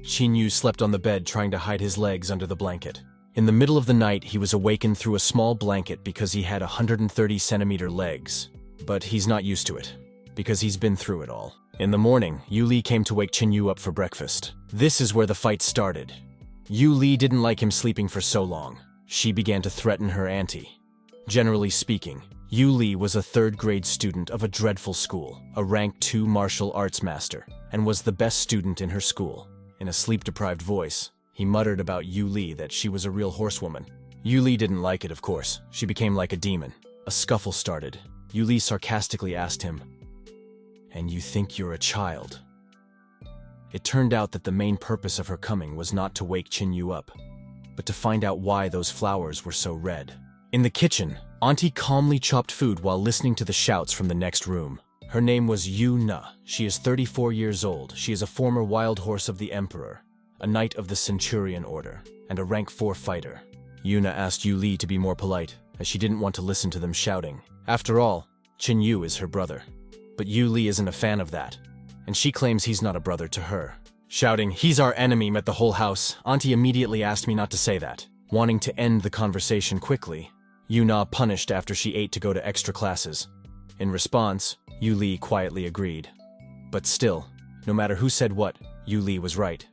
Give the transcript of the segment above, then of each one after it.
Qin Yu slept on the bed trying to hide his legs under the blanket. In the middle of the night, he was awakened through a small blanket because he had 130-centimeter legs. But he's not used to it, because he's been through it all. In the morning, Yu Li came to wake Qin Yu up for breakfast. This is where the fight started. Yu Li didn't like him sleeping for so long. She began to threaten her auntie. Generally speaking, Yu Li was a third-grade student of a dreadful school, a rank 2 martial arts master, and was the best student in her school. In a sleep-deprived voice, he muttered about Yu Li that she was a real horsewoman. Yu Li didn't like it, of course. She became like a demon. A scuffle started. Yu Li sarcastically asked him, "And you think you're a child?" It turned out that the main purpose of her coming was not to wake Qin Yu up, but to find out why those flowers were so red. In the kitchen, Auntie calmly chopped food while listening to the shouts from the next room. Her name was Yu Na. She is 34 years old. She is a former wild horse of the Emperor, a knight of the Centurion Order, and a rank 4 fighter. Yu Na asked Yu Li to be more polite, as she didn't want to listen to them shouting. After all, Qin Yu is her brother. But Yu Li isn't a fan of that, and she claims he's not a brother to her. Shouting, "He's our enemy," met the whole house. Auntie immediately asked me not to say that. Wanting to end the conversation quickly, Yu Na punished after she ate to go to extra classes. In response, Yu Li quietly agreed. But still, no matter who said what, Yu Li was right.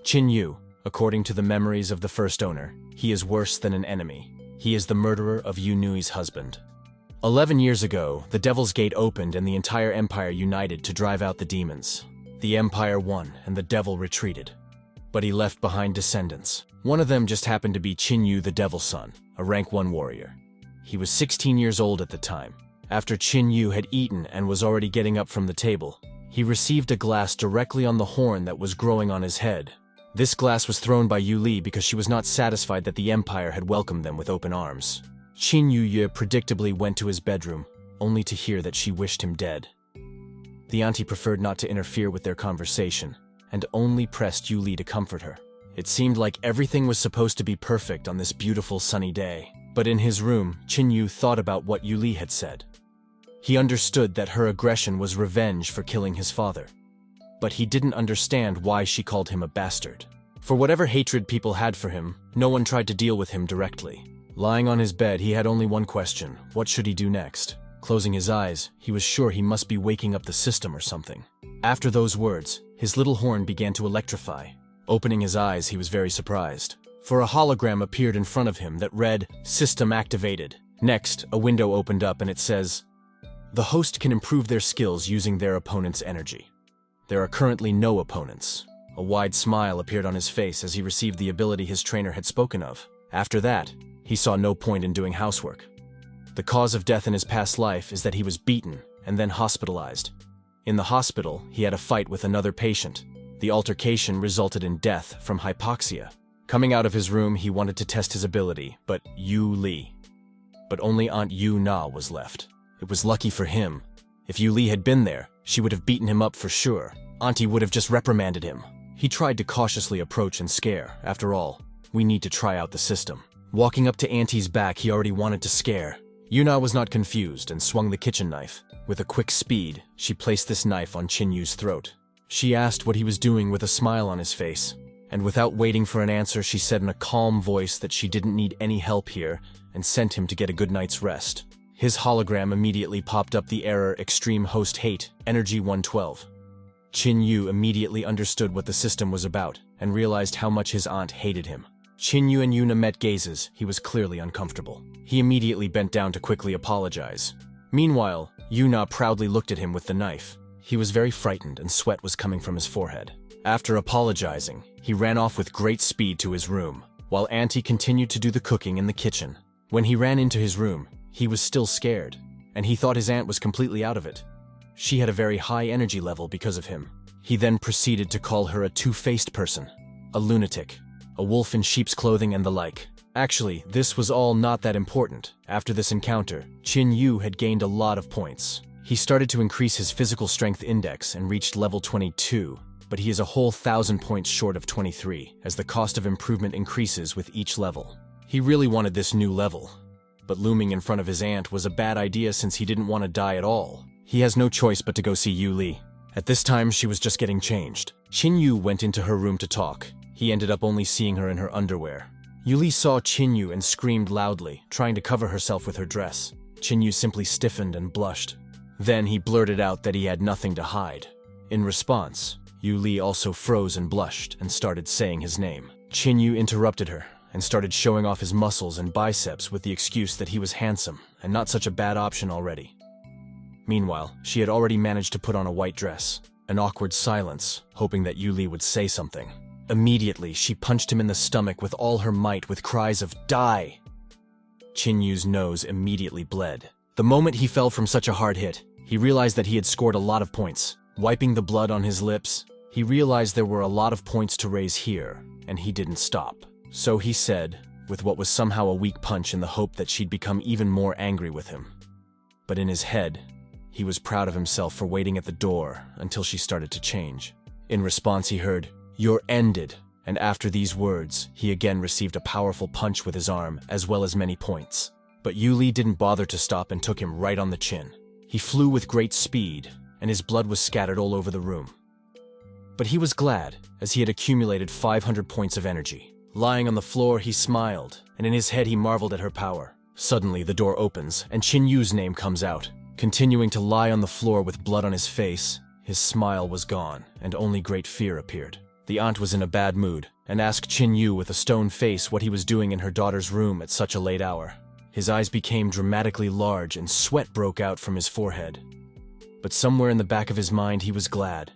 Qin Yu, according to the memories of the first owner, he is worse than an enemy. He is the murderer of Yu Nui's husband. 11 years ago, the Devil's Gate opened and the entire Empire united to drive out the demons. The Empire won and the Devil retreated. But he left behind descendants. One of them just happened to be Qin Yu, the Devil's son, a rank 1 warrior. He was 16 years old at the time. After Qin Yu had eaten and was already getting up from the table, he received a glass directly on the horn that was growing on his head. This glass was thrown by Yu Li because she was not satisfied that the Empire had welcomed them with open arms. Qin Yu predictably went to his bedroom, only to hear that she wished him dead. The auntie preferred not to interfere with their conversation, and only pressed Yu Li to comfort her. It seemed like everything was supposed to be perfect on this beautiful sunny day. But in his room, Qin Yu thought about what Yu Li had said. He understood that her aggression was revenge for killing his father. But he didn't understand why she called him a bastard. For whatever hatred people had for him, no one tried to deal with him directly. Lying on his bed, he had only one question: what should he do next? Closing his eyes, he was sure he must be waking up the system or something. After those words, his little horn began to electrify. Opening his eyes, he was very surprised. For a hologram appeared in front of him that read, "System activated." Next, a window opened up and it says, "The host can improve their skills using their opponent's energy." There are currently no opponents. A wide smile appeared on his face as he received the ability his trainer had spoken of. After that, he saw no point in doing housework. The cause of death in his past life is that he was beaten and then hospitalized. In the hospital, he had a fight with another patient. The altercation resulted in death from hypoxia. Coming out of his room, he wanted to test his ability, but only Aunt Yu Na was left. It was lucky for him. If Yu Li had been there, she would have beaten him up for sure. Auntie would have just reprimanded him. He tried to cautiously approach and scare. After all, we need to try out the system. Walking up to Auntie's back, he already wanted to scare. Yu Na was not confused and swung the kitchen knife. With a quick speed, she placed this knife on Qin Yu's throat. She asked what he was doing with a smile on his face. And without waiting for an answer, she said in a calm voice that she didn't need any help here and sent him to get a good night's rest. His hologram immediately popped up the error "Extreme Host Hate, Energy 112. Qin Yu immediately understood what the system was about and realized how much his aunt hated him. Qin Yu and Yuna met gazes. He was clearly uncomfortable. He immediately bent down to quickly apologize. Meanwhile, Yuna proudly looked at him with the knife. He was very frightened and sweat was coming from his forehead. After apologizing, he ran off with great speed to his room, while Auntie continued to do the cooking in the kitchen. When he ran into his room, he was still scared, and he thought his aunt was completely out of it. She had a very high energy level because of him. He then proceeded to call her a two-faced person, a lunatic, a wolf in sheep's clothing and the like. Actually, this was all not that important. After this encounter, Qin Yu had gained a lot of points. He started to increase his physical strength index and reached level 22. But he is a whole 1,000 points short of 23, as the cost of improvement increases with each level. He really wanted this new level, but looming in front of his aunt was a bad idea since he didn't want to die at all. He has no choice but to go see Yu Li. At this time, she was just getting changed. Qin Yu went into her room to talk. He ended up only seeing her in her underwear. Yu Li saw Qin Yu and screamed loudly, trying to cover herself with her dress. Qin Yu simply stiffened and blushed. Then he blurted out that he had nothing to hide. In response, Yu Li also froze and blushed and started saying his name. Qin Yu interrupted her and started showing off his muscles and biceps with the excuse that he was handsome and not such a bad option already. Meanwhile, she had already managed to put on a white dress. An awkward silence, hoping that Yu Li would say something. Immediately, she punched him in the stomach with all her might with cries of "Die!" Qin Yu's nose immediately bled. The moment he fell from such a hard hit, he realized that he had scored a lot of points. Wiping the blood on his lips, he realized there were a lot of points to raise here, and he didn't stop. So he said, with what was somehow a weak punch in the hope that she'd become even more angry with him. But in his head, he was proud of himself for waiting at the door until she started to change. In response, he heard, "You're ended," and after these words, he again received a powerful punch with his arm, as well as many points. But Yu Li didn't bother to stop and took him right on the chin. He flew with great speed, and his blood was scattered all over the room. But he was glad, as he had accumulated 500 points of energy. Lying on the floor, he smiled, and in his head he marveled at her power. Suddenly, the door opens, and Qin Yu's name comes out. Continuing to lie on the floor with blood on his face, his smile was gone, and only great fear appeared. The aunt was in a bad mood, and asked Qin Yu with a stone face what he was doing in her daughter's room at such a late hour. His eyes became dramatically large, and sweat broke out from his forehead. But somewhere in the back of his mind he was glad,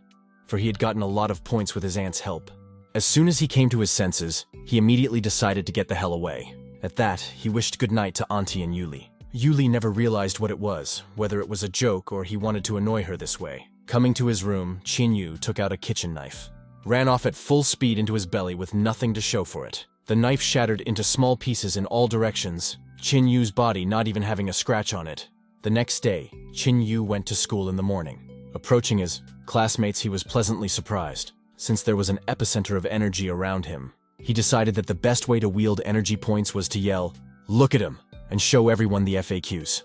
for he had gotten a lot of points with his aunt's help. As soon as he came to his senses, he immediately decided to get the hell away. At that, he wished goodnight to Auntie and Yu Li. Yu Li never realized what it was, whether it was a joke or he wanted to annoy her this way. Coming to his room, Qin Yu took out a kitchen knife, ran off at full speed into his belly with nothing to show for it. The knife shattered into small pieces in all directions, Qin Yu's body not even having a scratch on it. The next day, Qin Yu went to school in the morning. Approaching his classmates, he was pleasantly surprised. Since there was an epicenter of energy around him, he decided that the best way to wield energy points was to yell, "Look at him!" and show everyone the FAQs.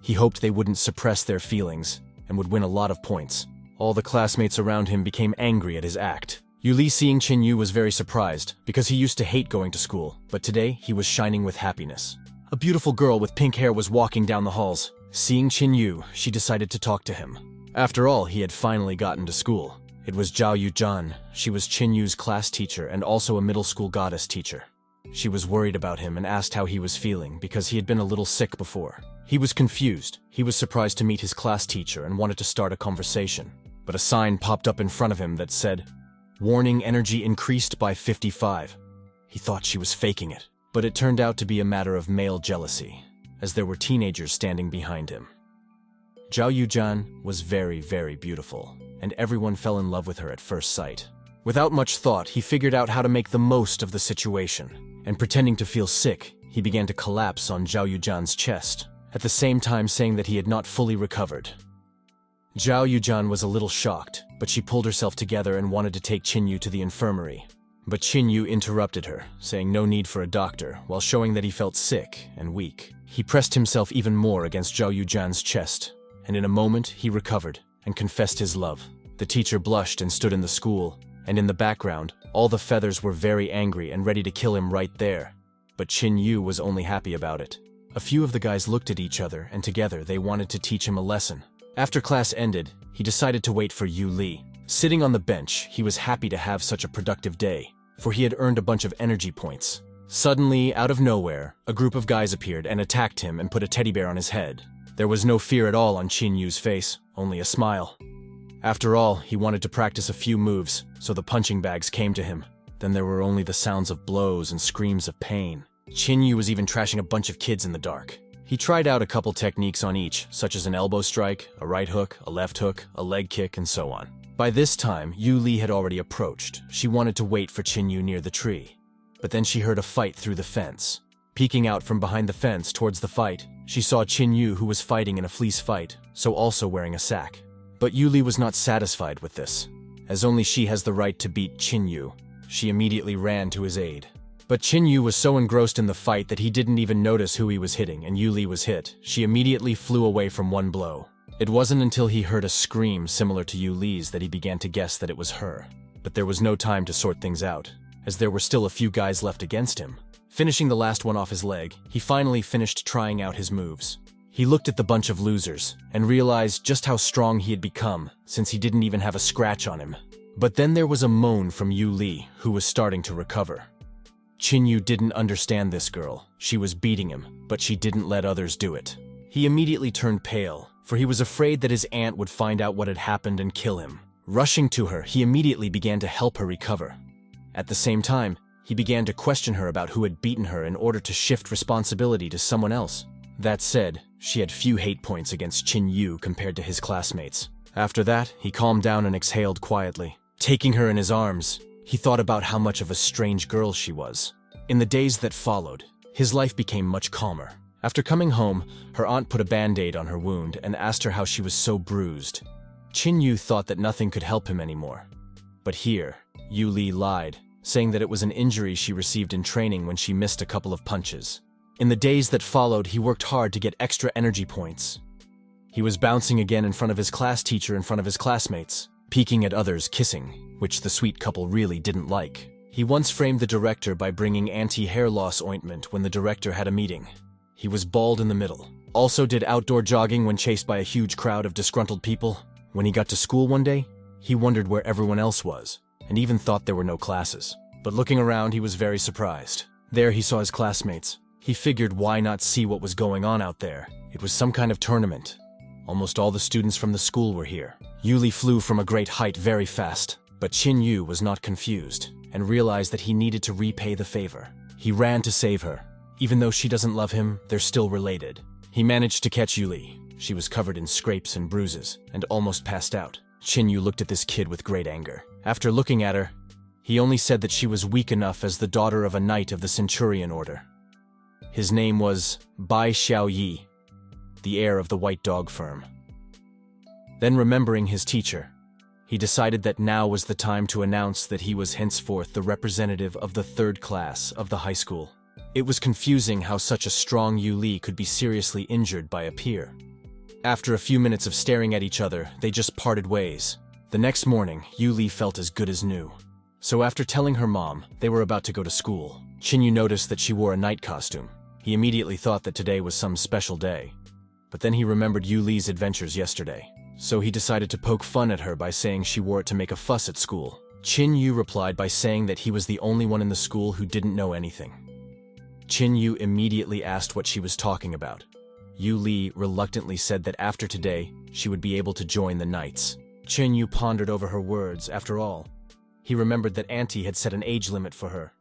He hoped they wouldn't suppress their feelings and would win a lot of points. All the classmates around him became angry at his act. Yu Li, seeing Qin Yu, was very surprised because he used to hate going to school, but today he was shining with happiness. A beautiful girl with pink hair was walking down the halls. Seeing Qin Yu, she decided to talk to him. After all, he had finally gotten to school. It was Zhao Yujan. She was Qin Yu's class teacher and also a middle school goddess teacher. She was worried about him and asked how he was feeling because he had been a little sick before. He was confused. He was surprised to meet his class teacher and wanted to start a conversation. But a sign popped up in front of him that said, "Warning, energy increased by 55. He thought she was faking it, but it turned out to be a matter of male jealousy, as there were teenagers standing behind him. Zhao Yujan was very, very beautiful, and everyone fell in love with her at first sight. Without much thought, he figured out how to make the most of the situation, and pretending to feel sick, he began to collapse on Zhao Yujan's chest, at the same time saying that he had not fully recovered. Zhao Yujan was a little shocked, but she pulled herself together and wanted to take Qin Yu to the infirmary. But Qin Yu interrupted her, saying no need for a doctor, while showing that he felt sick and weak. He pressed himself even more against Zhao Yujan's chest, and in a moment he recovered and confessed his love. The teacher blushed and stood in the school, and in the background, all the feathers were very angry and ready to kill him right there. But Qin Yu was only happy about it. A few of the guys looked at each other, and together they wanted to teach him a lesson. After class ended, he decided to wait for Yu Li. Sitting on the bench, he was happy to have such a productive day, for he had earned a bunch of energy points. Suddenly, out of nowhere, a group of guys appeared and attacked him and put a teddy bear on his head. There was no fear at all on Qin Yu's face, only a smile. After all, he wanted to practice a few moves, so the punching bags came to him. Then there were only the sounds of blows and screams of pain. Qin Yu was even trashing a bunch of kids in the dark. He tried out a couple techniques on each, such as an elbow strike, a right hook, a left hook, a leg kick, and so on. By this time, Yu Li had already approached. She wanted to wait for Qin Yu near the tree. But then she heard a fight through the fence. Peeking out from behind the fence towards the fight, she saw Qin Yu, who was fighting in a fleece fight, so also wearing a sack. But Yu Li was not satisfied with this. As only she has the right to beat Qin Yu, she immediately ran to his aid. But Qin Yu was so engrossed in the fight that he didn't even notice who he was hitting, and Yu Li was hit. She immediately flew away from one blow. It wasn't until he heard a scream similar to Yu Li's that he began to guess that it was her. But there was no time to sort things out, as there were still a few guys left against him. Finishing the last one off his leg, he finally finished trying out his moves. He looked at the bunch of losers and realized just how strong he had become since he didn't even have a scratch on him. But then there was a moan from Yu Li, who was starting to recover. Qin Yu didn't understand this girl. She was beating him, but she didn't let others do it. He immediately turned pale, for he was afraid that his aunt would find out what had happened and kill him. Rushing to her, he immediately began to help her recover. At the same time, he began to question her about who had beaten her in order to shift responsibility to someone else. That said, she had few hate points against Qin Yu compared to his classmates. After that, he calmed down and exhaled quietly. Taking her in his arms, he thought about how much of a strange girl she was. In the days that followed, his life became much calmer. After coming home, her aunt put a band-aid on her wound and asked her how she was so bruised. Qin Yu thought that nothing could help him anymore. But here, Yu Li lied, saying that it was an injury she received in training when she missed a couple of punches. In the days that followed, he worked hard to get extra energy points. He was bouncing again in front of his class teacher in front of his classmates, peeking at others kissing, which the sweet couple really didn't like. He once framed the director by bringing anti-hair loss ointment when the director had a meeting. He was bald in the middle. Also did outdoor jogging when chased by a huge crowd of disgruntled people. When he got to school one day, he wondered where everyone else was, and even thought there were no classes. But looking around, he was very surprised. There he saw his classmates. He figured why not see what was going on out there. It was some kind of tournament. Almost all the students from the school were here. Yu Li flew from a great height very fast, but Qin Yu was not confused and realized that he needed to repay the favor. He ran to save her. Even though she doesn't love him, they're still related. He managed to catch Yu Li. She was covered in scrapes and bruises and almost passed out. Qin Yu looked at this kid with great anger. After looking at her, he only said that she was weak enough as the daughter of a knight of the Centurion Order. His name was Bai Xiaoyi, the heir of the White Dog firm. Then remembering his teacher, he decided that now was the time to announce that he was henceforth the representative of the third class of the high school. It was confusing how such a strong Yu Li could be seriously injured by a peer. After a few minutes of staring at each other, they just parted ways. The next morning, Yu Li felt as good as new. So after telling her mom they were about to go to school, Qin Yu noticed that she wore a night costume. He immediately thought that today was some special day. But then he remembered Yu Li's adventures yesterday. So he decided to poke fun at her by saying she wore it to make a fuss at school. Qin Yu replied by saying that he was the only one in the school who didn't know anything. Qin Yu immediately asked what she was talking about. Yu Li reluctantly said that after today, she would be able to join the knights. Qin Yu pondered over her words. After all, he remembered that auntie had set an age limit for her.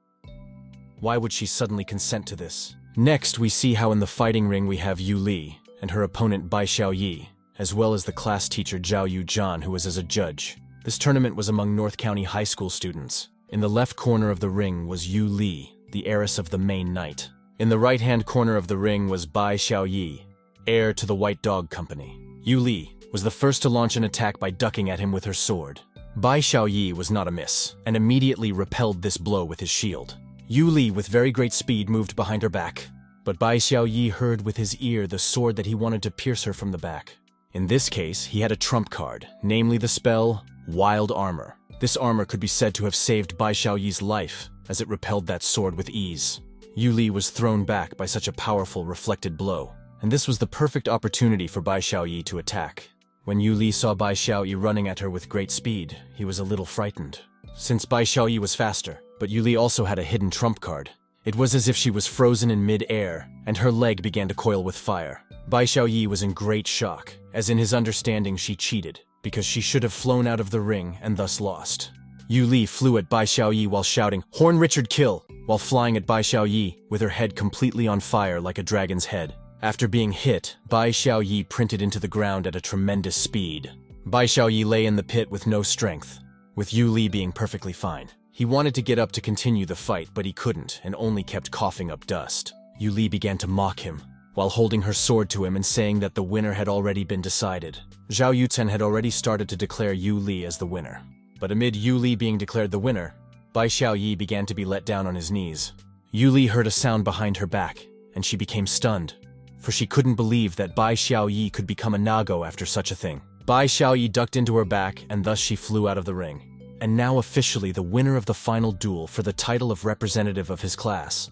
Why would she suddenly consent to this? Next, we see how in the fighting ring we have Yu Li and her opponent Bai Xiaoyi, as well as the class teacher Zhao Yujian, who was as a judge. This tournament was among North County High School students. In the left corner of the ring was Yu Li, the heiress of the main knight. In the right-hand corner of the ring was Bai Xiaoyi, heir to the White Dog Company. Yu Li was the first to launch an attack by ducking at him with her sword. Bai Xiaoyi was not a miss, and immediately repelled this blow with his shield. Yu Li, with very great speed, moved behind her back, but Bai Xiaoyi heard with his ear the sword that he wanted to pierce her from the back. In this case, he had a trump card, namely the spell Wild Armor. This armor could be said to have saved Bai Xiaoyi's life, as it repelled that sword with ease. Yu Li was thrown back by such a powerful reflected blow, and this was the perfect opportunity for Bai Xiaoyi to attack. When Yu Li saw Bai Xiaoyi running at her with great speed, he was a little frightened. Since Bai Xiaoyi was faster, but Yu Li also had a hidden trump card. It was as if she was frozen in mid-air, and her leg began to coil with fire. Bai Xiaoyi was in great shock, as in his understanding she cheated, because she should have flown out of the ring and thus lost. Yu Li flew at Bai Xiaoyi while shouting, "Horn Richard kill!" while flying at Bai Xiaoyi with her head completely on fire like a dragon's head. After being hit, Bai Xiaoyi printed into the ground at a tremendous speed. Bai Xiaoyi lay in the pit with no strength, with Yu Li being perfectly fine. He wanted to get up to continue the fight, but he couldn't and only kept coughing up dust. Yu Li began to mock him, while holding her sword to him and saying that the winner had already been decided. Zhao Yuchen had already started to declare Yu Li as the winner. But amid Yu Li being declared the winner, Bai Xiaoyi began to be let down on his knees. Yu Li heard a sound behind her back, and she became stunned, for she couldn't believe that Bai Xiaoyi could become a Nago after such a thing. Bai Xiaoyi ducked into her back, and thus she flew out of the ring. and now officially the winner of the final duel for the title of representative of his class,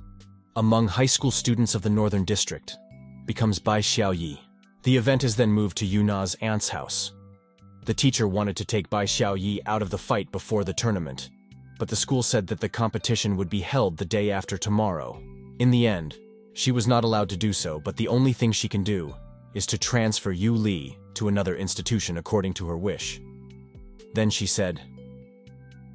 among high school students of the Northern District, becomes Bai Xiaoyi. The event is then moved to Yuna's aunt's house. The teacher wanted to take Bai Xiaoyi out of the fight before the tournament, but the school said that the competition would be held the day after tomorrow. In the end, she was not allowed to do so, but the only thing she can do is to transfer Yu Li to another institution according to her wish. Then she said,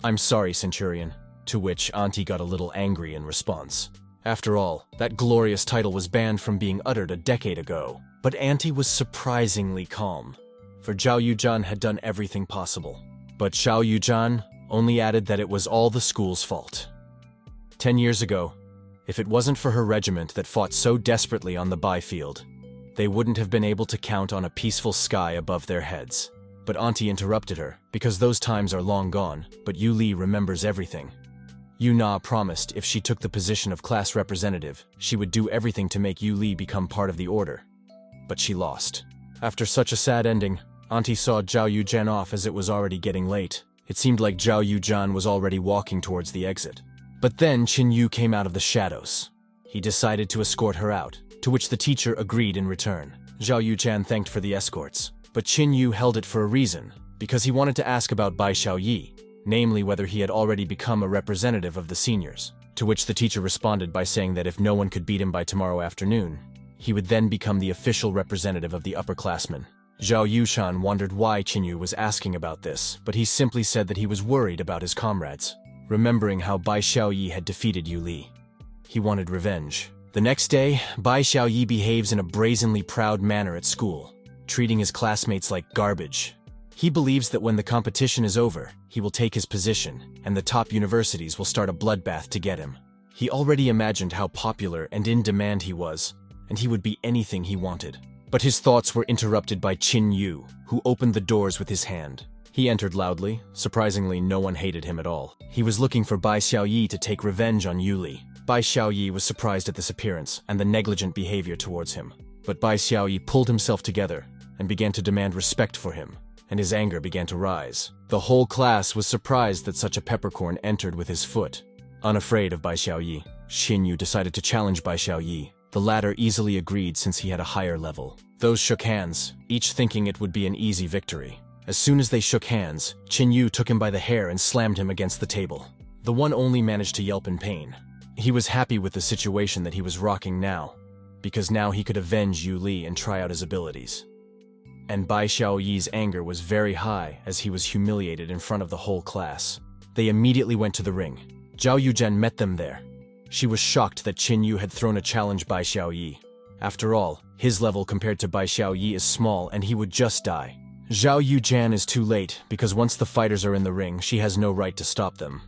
"I'm sorry, Centurion," to which Auntie got a little angry in response. After all, that glorious title was banned from being uttered a decade ago. But Auntie was surprisingly calm, for Zhao Yujan had done everything possible. But Zhao Yujan only added that it was all the school's fault. 10 years ago, if it wasn't for her regiment that fought so desperately on the Bai field, they wouldn't have been able to count on a peaceful sky above their heads. But Auntie interrupted her, because those times are long gone, but Yu Li remembers everything. Yu Na promised if she took the position of class representative, she would do everything to make Yu Li become part of the order. But she lost. After such a sad ending, Auntie saw Zhao Yujan off as it was already getting late. It seemed like Zhao Yujan was already walking towards the exit. But then Qin Yu came out of the shadows. He decided to escort her out, to which the teacher agreed in return. Zhao Yujan thanked for the escorts, but Qin Yu held it for a reason, because he wanted to ask about Bai Xiaoyi, namely whether he had already become a representative of the seniors, to which the teacher responded by saying that if no one could beat him by tomorrow afternoon, he would then become the official representative of the upperclassmen. Zhao Yushan wondered why Qin Yu was asking about this, but he simply said that he was worried about his comrades, remembering how Bai Xiaoyi had defeated Yu Li. He wanted revenge. The next day, Bai Xiaoyi behaves in a brazenly proud manner at school, treating his classmates like garbage. He believes that when the competition is over, he will take his position, and the top universities will start a bloodbath to get him. He already imagined how popular and in demand he was, and he would be anything he wanted. But his thoughts were interrupted by Qin Yu, who opened the doors with his hand. He entered loudly. Surprisingly, no one hated him at all. He was looking for Bai Xiaoyi to take revenge on Yu Li. Bai Xiaoyi was surprised at this appearance and the negligent behavior towards him. But Bai Xiaoyi pulled himself together and began to demand respect for him, and his anger began to rise. The whole class was surprised that such a peppercorn entered with his foot. Unafraid of Bai Xiaoyi, Qin Yu decided to challenge Bai Xiaoyi. The latter easily agreed since he had a higher level. Those shook hands, each thinking it would be an easy victory. As soon as they shook hands, Qin Yu took him by the hair and slammed him against the table. The one only managed to yelp in pain. He was happy with the situation that he was rocking now, because now he could avenge Yu Li and try out his abilities. And Bai Xiaoyi's anger was very high as he was humiliated in front of the whole class. They immediately went to the ring. Zhao Yujan met them there. She was shocked that Qin Yu had thrown a challenge Bai Xiaoyi. After all, his level compared to Bai Xiaoyi is small and he would just die. Zhao Yujan is too late because once the fighters are in the ring, she has no right to stop them.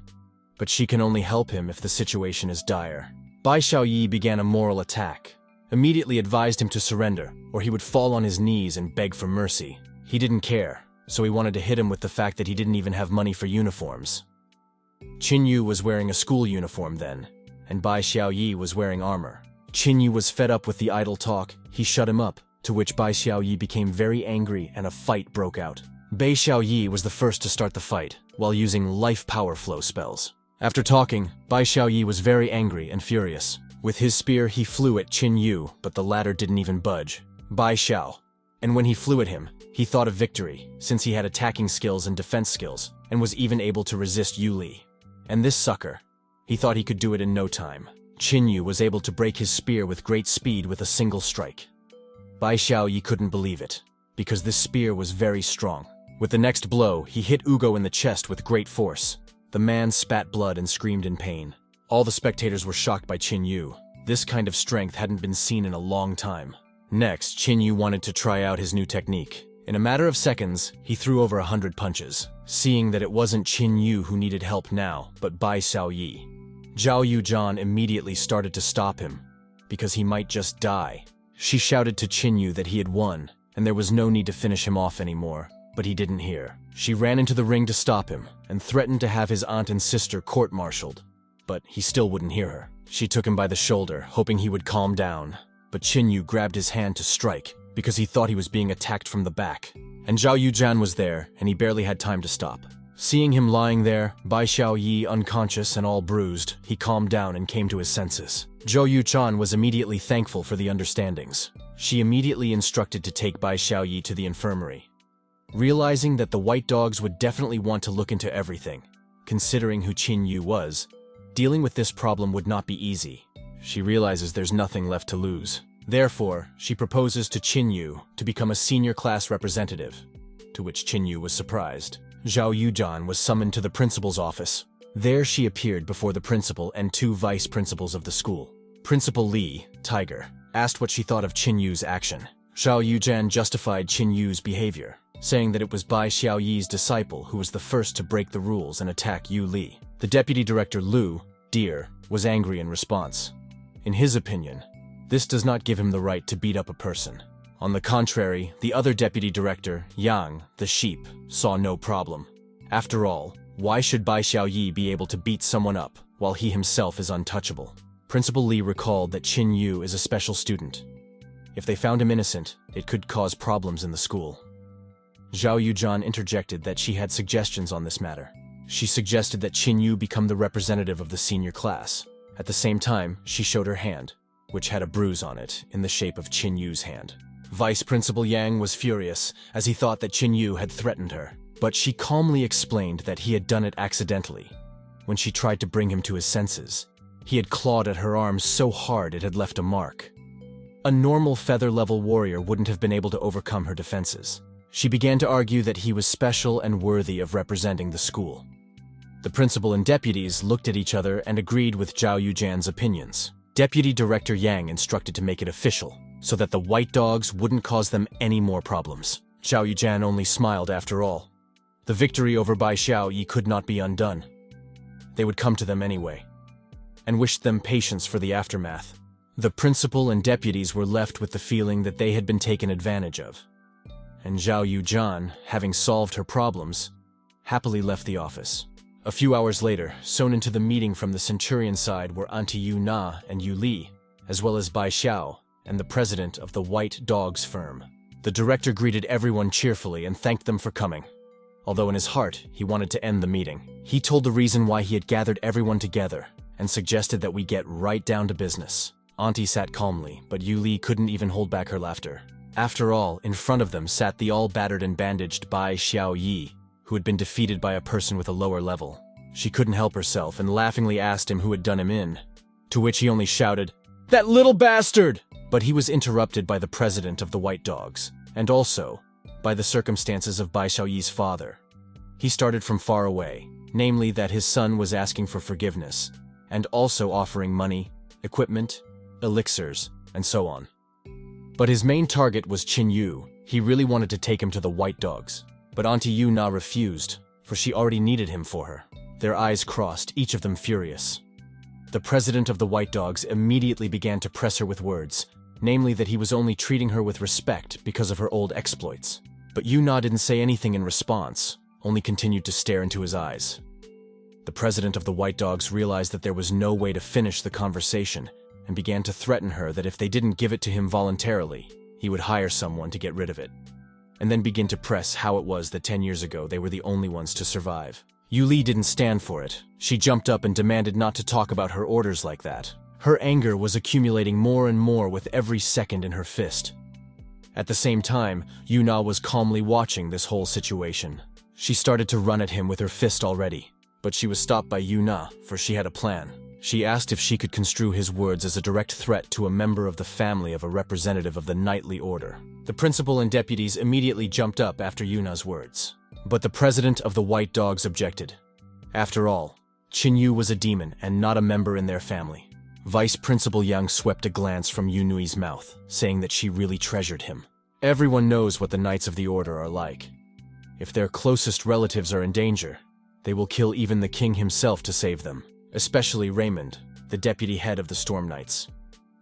But she can only help him if the situation is dire. Bai Xiaoyi began a moral attack, immediately advised him to surrender, or he would fall on his knees and beg for mercy. He didn't care, so he wanted to hit him with the fact that he didn't even have money for uniforms. Qin Yu was wearing a school uniform then, and Bai Xiaoyi was wearing armor. Qin Yu was fed up with the idle talk. He shut him up, to which Bai Xiaoyi became very angry and a fight broke out. Bai Xiaoyi was the first to start the fight, while using life power flow spells. After talking, Bai Xiaoyi was very angry and furious. With his spear, he flew at Qin Yu, but the latter didn't even budge. Bai Xiao. And when he flew at him, he thought of victory, since he had attacking skills and defense skills, and was even able to resist Yu Li. And this sucker, he thought he could do it in no time. Qin Yu was able to break his spear with great speed with a single strike. Bai Xiaoyi couldn't believe it, because this spear was very strong. With the next blow, he hit Ugo in the chest with great force. The man spat blood and screamed in pain. All the spectators were shocked by Qin Yu. This kind of strength hadn't been seen in a long time. Next, Qin Yu wanted to try out his new technique. In a matter of seconds, he threw over 100 punches, seeing that it wasn't Qin Yu who needed help now, but Bai Xiaoyi. Zhao Yujan immediately started to stop him, because he might just die. She shouted to Qin Yu that he had won, and there was no need to finish him off anymore, but he didn't hear. She ran into the ring to stop him, and threatened to have his aunt and sister court-martialed, but he still wouldn't hear her. She took him by the shoulder, hoping he would calm down, but Qin Yu grabbed his hand to strike, because he thought he was being attacked from the back. And Zhao Yujan was there, and he barely had time to stop. Seeing him lying there, Bai Xiaoyi unconscious and all bruised, he calmed down and came to his senses. Zhou Yuchan was immediately thankful for the understandings. She immediately instructed to take Bai Xiaoyi to the infirmary. Realizing that the white dogs would definitely want to look into everything, considering who Qin Yu was, dealing with this problem would not be easy. She realizes there's nothing left to lose. Therefore, she proposes to Qin Yu to become a senior class representative, to which Qin Yu was surprised. Zhao Yujan was summoned to the principal's office. There she appeared before the principal and 2 vice principals of the school. Principal Li, Tiger, asked what she thought of Qin Yu's action. Zhao Yujan justified Qin Yu's behavior, saying that it was Bai Xiaoyi's disciple who was the first to break the rules and attack Yu Li. The deputy director Lu, Deer, was angry in response. In his opinion, this does not give him the right to beat up a person. On the contrary, the other deputy director, Yang, the sheep, saw no problem. After all, why should Bai Xiaoyi be able to beat someone up while he himself is untouchable? Principal Li recalled that Qin Yu is a special student. If they found him innocent, it could cause problems in the school. Zhao Yujan interjected that she had suggestions on this matter. She suggested that Qin Yu become the representative of the senior class. At the same time, she showed her hand, which had a bruise on it in the shape of Qin Yu's hand. Vice Principal Yang was furious, as he thought that Qin Yu had threatened her, but she calmly explained that he had done it accidentally. When she tried to bring him to his senses, he had clawed at her arm so hard it had left a mark. A normal feather-level warrior wouldn't have been able to overcome her defenses. She began to argue that he was special and worthy of representing the school. The principal and deputies looked at each other and agreed with Zhao Yujan's opinions. Deputy Director Yang instructed to make it official, so that the white dogs wouldn't cause them any more problems. Zhao Yujan only smiled after all. The victory over Bai Xiaoyi could not be undone. They would come to them anyway, and wished them patience for the aftermath. The principal and deputies were left with the feeling that they had been taken advantage of. And Zhao Yujan, having solved her problems, happily left the office. A few hours later, sewn into the meeting from the Centurion side were Auntie Yu Na and Yu Li, as well as Bai Xiao and the president of the White Dogs firm. The director greeted everyone cheerfully and thanked them for coming. Although in his heart, he wanted to end the meeting. He told the reason why he had gathered everyone together and suggested that we get right down to business. Auntie sat calmly, but Yu Li couldn't even hold back her laughter. After all, in front of them sat the all-battered and bandaged Bai Xiaoyi, who had been defeated by a person with a lower level. She couldn't help herself and laughingly asked him who had done him in, to which he only shouted, "That little bastard!" But he was interrupted by the president of the White Dogs, and also by the circumstances of Bai Xiaoyi's father. He started from far away, namely that his son was asking for forgiveness, and also offering money, equipment, elixirs, and so on. But his main target was Qin Yu. He really wanted to take him to the White Dogs. But Auntie Yu Na refused, for she already needed him for her. Their eyes crossed, each of them furious. The president of the White Dogs immediately began to press her with words, namely that he was only treating her with respect because of her old exploits. But Yu Na didn't say anything in response, only continued to stare into his eyes. The president of the White Dogs realized that there was no way to finish the conversation and began to threaten her that if they didn't give it to him voluntarily, he would hire someone to get rid of it, and then begin to press how it was that 10 years ago they were the only ones to survive. Yu Li didn't stand for it. She jumped up and demanded not to talk about her orders like that. Her anger was accumulating more and more with every second in her fist. At the same time, Yu Na was calmly watching this whole situation. She started to run at him with her fist already, but she was stopped by Yu Na, for she had a plan. She asked if she could construe his words as a direct threat to a member of the family of a representative of the knightly order. The principal and deputies immediately jumped up after Yuna's words. But the president of the White Dogs objected. After all, Qin Yu was a demon and not a member in their family. Vice Principal Yang swept a glance from Yu Nui's mouth, saying that she really treasured him. Everyone knows what the Knights of the Order are like. If their closest relatives are in danger, they will kill even the king himself to save them, especially Raymond, the deputy head of the Storm Knights.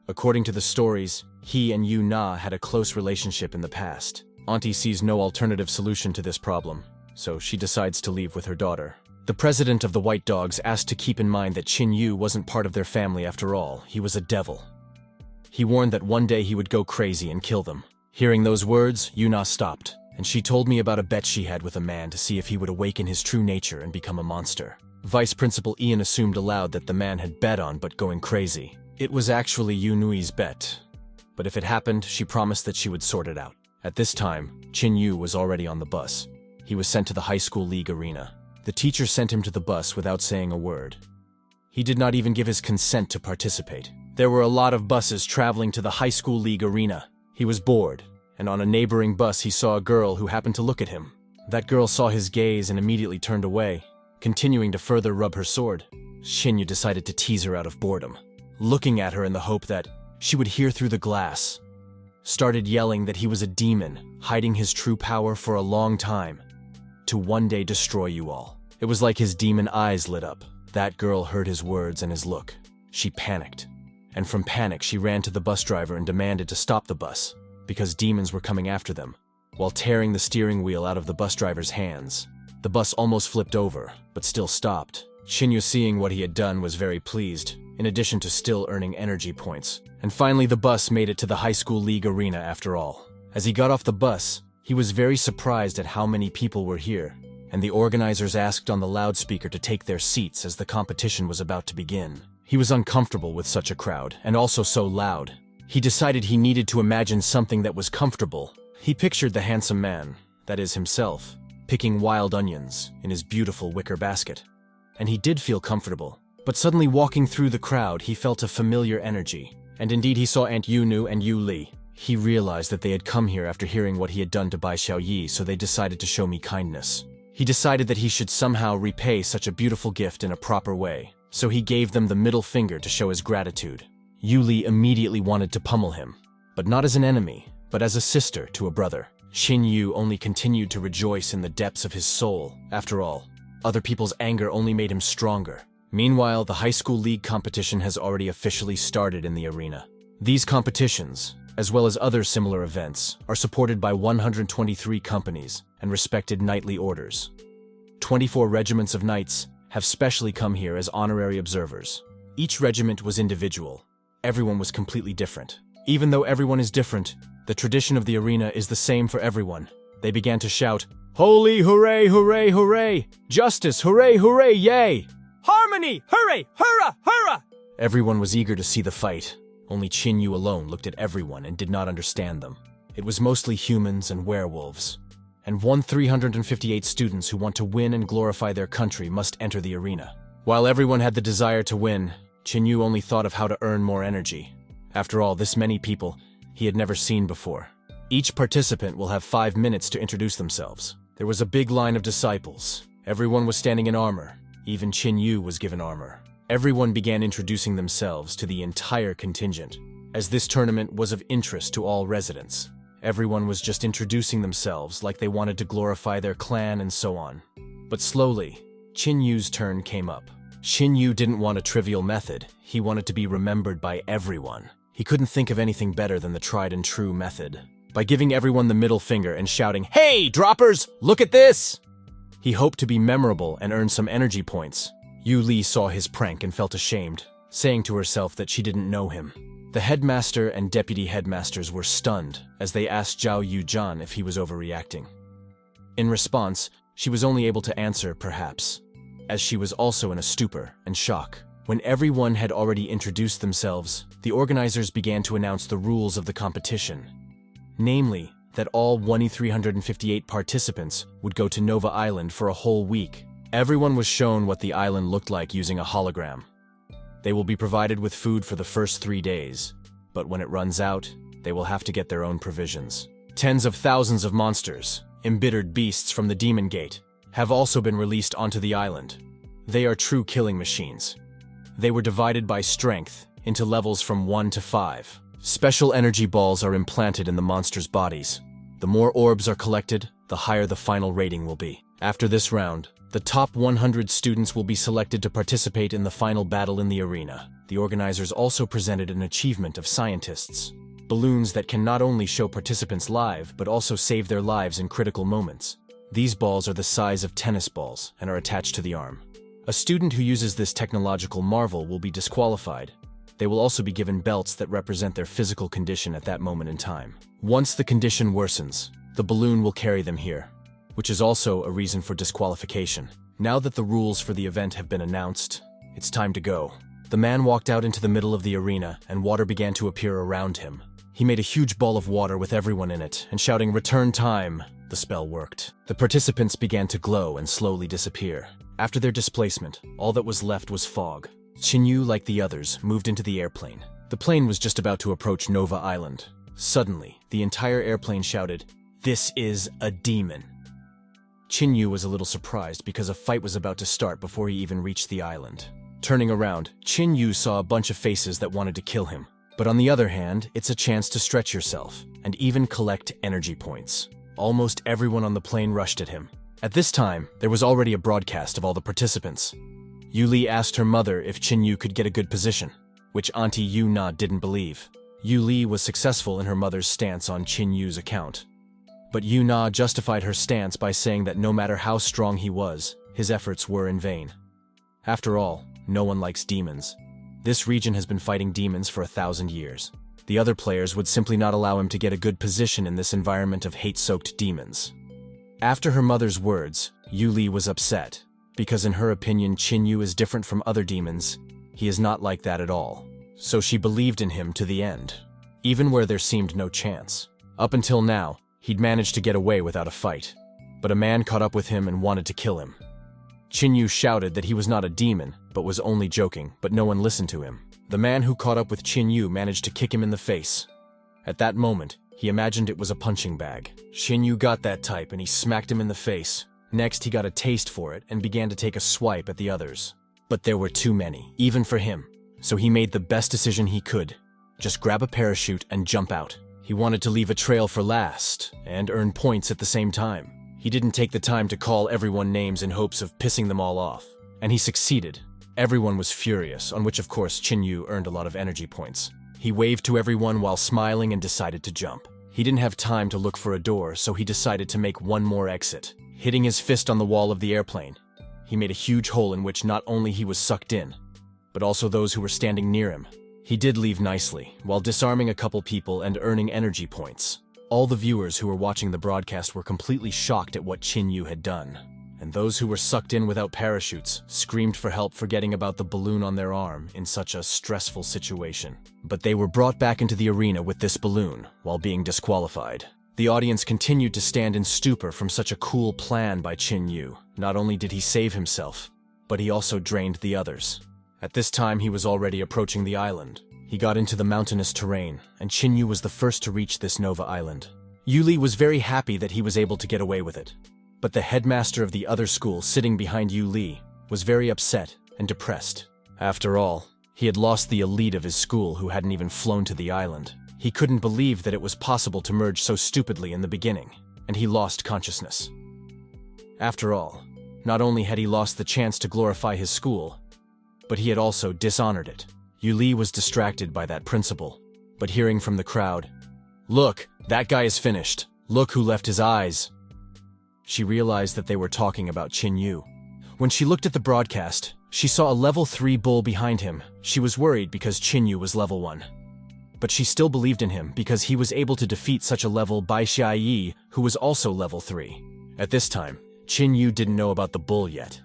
According to the stories, he and Yu Na had a close relationship in the past. Auntie sees no alternative solution to this problem, so she decides to leave with her daughter. The president of the White Dogs asked to keep in mind that Qin Yu wasn't part of their family after all. He was a devil. He warned that one day he would go crazy and kill them. Hearing those words, Yu Na stopped. and she told me about a bet she had with a man to see if he would awaken his true nature and become a monster. Vice Principal Ian assumed aloud that the man had bet on but going crazy. It was actually Yu Nui's bet, but if it happened, she promised that she would sort it out. At this time, Qin Yu was already on the bus. He was sent to the high school league arena. The teacher sent him to the bus without saying a word. He did not even give his consent to participate. There were a lot of buses traveling to the high school league arena. He was bored, and on a neighboring bus he saw a girl who happened to look at him. That girl saw his gaze and immediately turned away, continuing to further rub her sword. Qin Yu decided to tease her out of boredom, looking at her in the hope that she would hear through the glass. Started yelling that he was a demon, hiding his true power for a long time, to one day destroy you all. It was like his demon eyes lit up. That girl heard his words and his look. She panicked, and from panic she ran to the bus driver and demanded to stop the bus, because demons were coming after them. While tearing the steering wheel out of the bus driver's hands, the bus almost flipped over, but still stopped. Qin Yu, seeing what he had done, was very pleased, in addition to still earning energy points. And finally the bus made it to the high school league arena after all. As he got off the bus, he was very surprised at how many people were here, and the organizers asked on the loudspeaker to take their seats as the competition was about to begin. He was uncomfortable with such a crowd, and also so loud. He decided he needed to imagine something that was comfortable. He pictured the handsome man, that is himself, picking wild onions in his beautiful wicker basket. And he did feel comfortable. But suddenly walking through the crowd, he felt a familiar energy. And indeed he saw Aunt Yu Nu and Yu Li. He realized that they had come here after hearing what he had done to Bai Xiaoyi, so they decided to show me kindness. He decided that he should somehow repay such a beautiful gift in a proper way, so he gave them the middle finger to show his gratitude. Yu Li immediately wanted to pummel him, but not as an enemy, but as a sister to a brother. Qin Yu only continued to rejoice in the depths of his soul. After all, other people's anger only made him stronger. Meanwhile, the high school league competition has already officially started in the arena. These competitions, as well as other similar events, are supported by 123 companies and respected knightly orders. 24 regiments of knights have specially come here as honorary observers. Each regiment was individual. Everyone was completely different. Even though everyone is different, the tradition of the arena is the same for everyone. They began to shout, "Holy, hooray, hooray, hooray! Justice, hooray, hooray, yay! Harmony, hooray, hurrah, hurrah!" Everyone was eager to see the fight. Only Qin Yu alone looked at everyone and did not understand them. It was mostly humans and werewolves. And 358 students who want to win and glorify their country must enter the arena. While everyone had the desire to win, Qin Yu only thought of how to earn more energy. After all, this many people he had never seen before. Each participant will have 5 minutes to introduce themselves. There was a big line of disciples. Everyone was standing in armor. Even Qin Yu was given armor. Everyone began introducing themselves to the entire contingent. As this tournament was of interest to all residents, everyone was just introducing themselves like they wanted to glorify their clan and so on. But slowly, Qin Yu's turn came up. Qin Yu didn't want a trivial method. He wanted to be remembered by everyone. He couldn't think of anything better than the tried and true method. By giving everyone the middle finger and shouting, "Hey, droppers, look at this!" He hoped to be memorable and earn some energy points. Yu Li saw his prank and felt ashamed, saying to herself that she didn't know him. The headmaster and deputy headmasters were stunned as they asked Zhao Yujian if he was overreacting. In response, she was only able to answer perhaps, as she was also in a stupor and shock. When everyone had already introduced themselves, the organizers began to announce the rules of the competition. Namely, that all 1,358 participants would go to Nova Island for a whole week. Everyone was shown what the island looked like using a hologram. They will be provided with food for the first 3 days, but when it runs out, they will have to get their own provisions. Tens of thousands of monsters, embittered beasts from the Demon Gate, have also been released onto the island. They are true killing machines. They were divided by strength into levels from 1 to 5. Special energy balls are implanted in the monsters' bodies. The more orbs are collected, the higher the final rating will be. After this round, the top 100 students will be selected to participate in the final battle in the arena. The organizers also presented an achievement of scientists. Balloons that can not only show participants live, but also save their lives in critical moments. These balls are the size of tennis balls and are attached to the arm. A student who uses this technological marvel will be disqualified. They will also be given belts that represent their physical condition at that moment in time. Once the condition worsens, The balloon will carry them here, which is also a reason for disqualification. Now that the rules for the event have been announced, it's time to go. The man walked out into the middle of the arena, and water began to appear around him. He made a huge ball of water with everyone in it, and shouting, "Return time!" The spell worked. The participants began to glow and slowly disappear. After their displacement, all that was left was fog. Qin Yu, like the others, moved into the airplane. The plane was just about to approach Nova Island. Suddenly, the entire airplane shouted, "This is a demon!" Qin Yu was a little surprised because a fight was about to start before he even reached the island. Turning around, Qin Yu saw a bunch of faces that wanted to kill him. But on the other hand, it's a chance to stretch yourself and even collect energy points. Almost everyone on the plane rushed at him. At this time, there was already a broadcast of all the participants. Yu Li asked her mother if Qin Yu could get a good position, which Auntie Yu Na didn't believe. Yu Li was successful in her mother's stance on Qin Yu's account. But Yu Na justified her stance by saying that no matter how strong he was, his efforts were in vain. After all, no one likes demons. This region has been fighting demons for 1,000 years. The other players would simply not allow him to get a good position in this environment of hate-soaked demons. After her mother's words, Yu Li was upset, because in her opinion Qin Yu is different from other demons. He is not like that at all. So she believed in him to the end, even where there seemed no chance. Up until now, he'd managed to get away without a fight, but a man caught up with him and wanted to kill him. Qin Yu shouted that he was not a demon, but was only joking, but no one listened to him. The man who caught up with Qin Yu managed to kick him in the face. At that moment, he imagined it was a punching bag. Qin Yu got that type and he smacked him in the face. Next, he got a taste for it and began to take a swipe at the others. But there were too many, even for him. So he made the best decision he could. Just grab a parachute and jump out. He wanted to leave a trail for last, and earn points at the same time. He didn't take the time to call everyone names in hopes of pissing them all off. And he succeeded. Everyone was furious, on which of course Qin Yu earned a lot of energy points. He waved to everyone while smiling and decided to jump. He didn't have time to look for a door, so he decided to make one more exit. Hitting his fist on the wall of the airplane, he made a huge hole in which not only he was sucked in, but also those who were standing near him. He did leave nicely, while disarming a couple people and earning energy points. All the viewers who were watching the broadcast were completely shocked at what Qin Yu had done. And those who were sucked in without parachutes screamed for help, forgetting about the balloon on their arm in such a stressful situation. But they were brought back into the arena with this balloon, while being disqualified. The audience continued to stand in stupor from such a cool plan by Qin Yu. Not only did he save himself, but he also drained the others. At this time, he was already approaching the island. He got into the mountainous terrain, and Qin Yu was the first to reach this Nova Island. Yu Li was very happy that he was able to get away with it. But the headmaster of the other school, sitting behind Yu Li, was very upset and depressed. After all, he had lost the elite of his school who hadn't even flown to the island. He couldn't believe that it was possible to merge so stupidly in the beginning, and he lost consciousness. After all, not only had he lost the chance to glorify his school, but he had also dishonored it. Yu Li was distracted by that principle, but hearing from the crowd, "Look, that guy is finished. Look who left his eyes." She realized that they were talking about Qin Yu. When she looked at the broadcast, she saw a level 3 bull behind him. She was worried because Qin Yu was level 1. But she still believed in him because he was able to defeat such a level Bai Xiaoyi, who was also level 3. At this time, Qin Yu didn't know about the bull yet.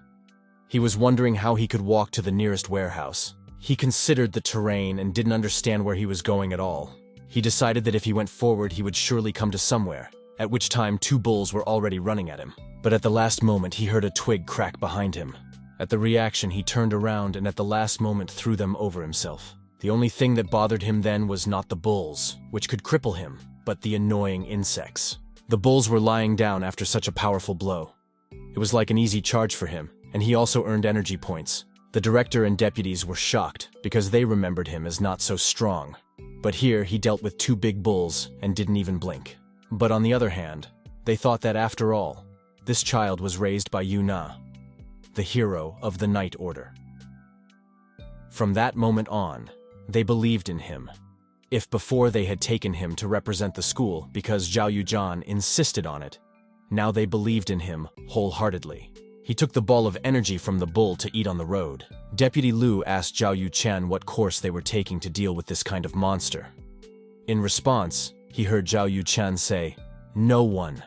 He was wondering how he could walk to the nearest warehouse. He considered the terrain and didn't understand where he was going at all. He decided that if he went forward, he would surely come to somewhere, at which time 2 bulls were already running at him. But at the last moment, he heard a twig crack behind him. At the reaction, he turned around and at the last moment threw them over himself. The only thing that bothered him then was not the bulls, which could cripple him, but the annoying insects. The bulls were lying down after such a powerful blow. It was like an easy charge for him, and he also earned energy points. The director and deputies were shocked because they remembered him as not so strong. But here he dealt with 2 big bulls and didn't even blink. But on the other hand, they thought that after all, this child was raised by Yu Na, the hero of the Night Order. From that moment on, they believed in him. If before they had taken him to represent the school because Zhao Yujian insisted on it, now they believed in him wholeheartedly. He took the ball of energy from the bull to eat on the road. Deputy Lu asked Zhao Yuchen what course they were taking to deal with this kind of monster. In response, he heard Zhao Yuchen say, No one.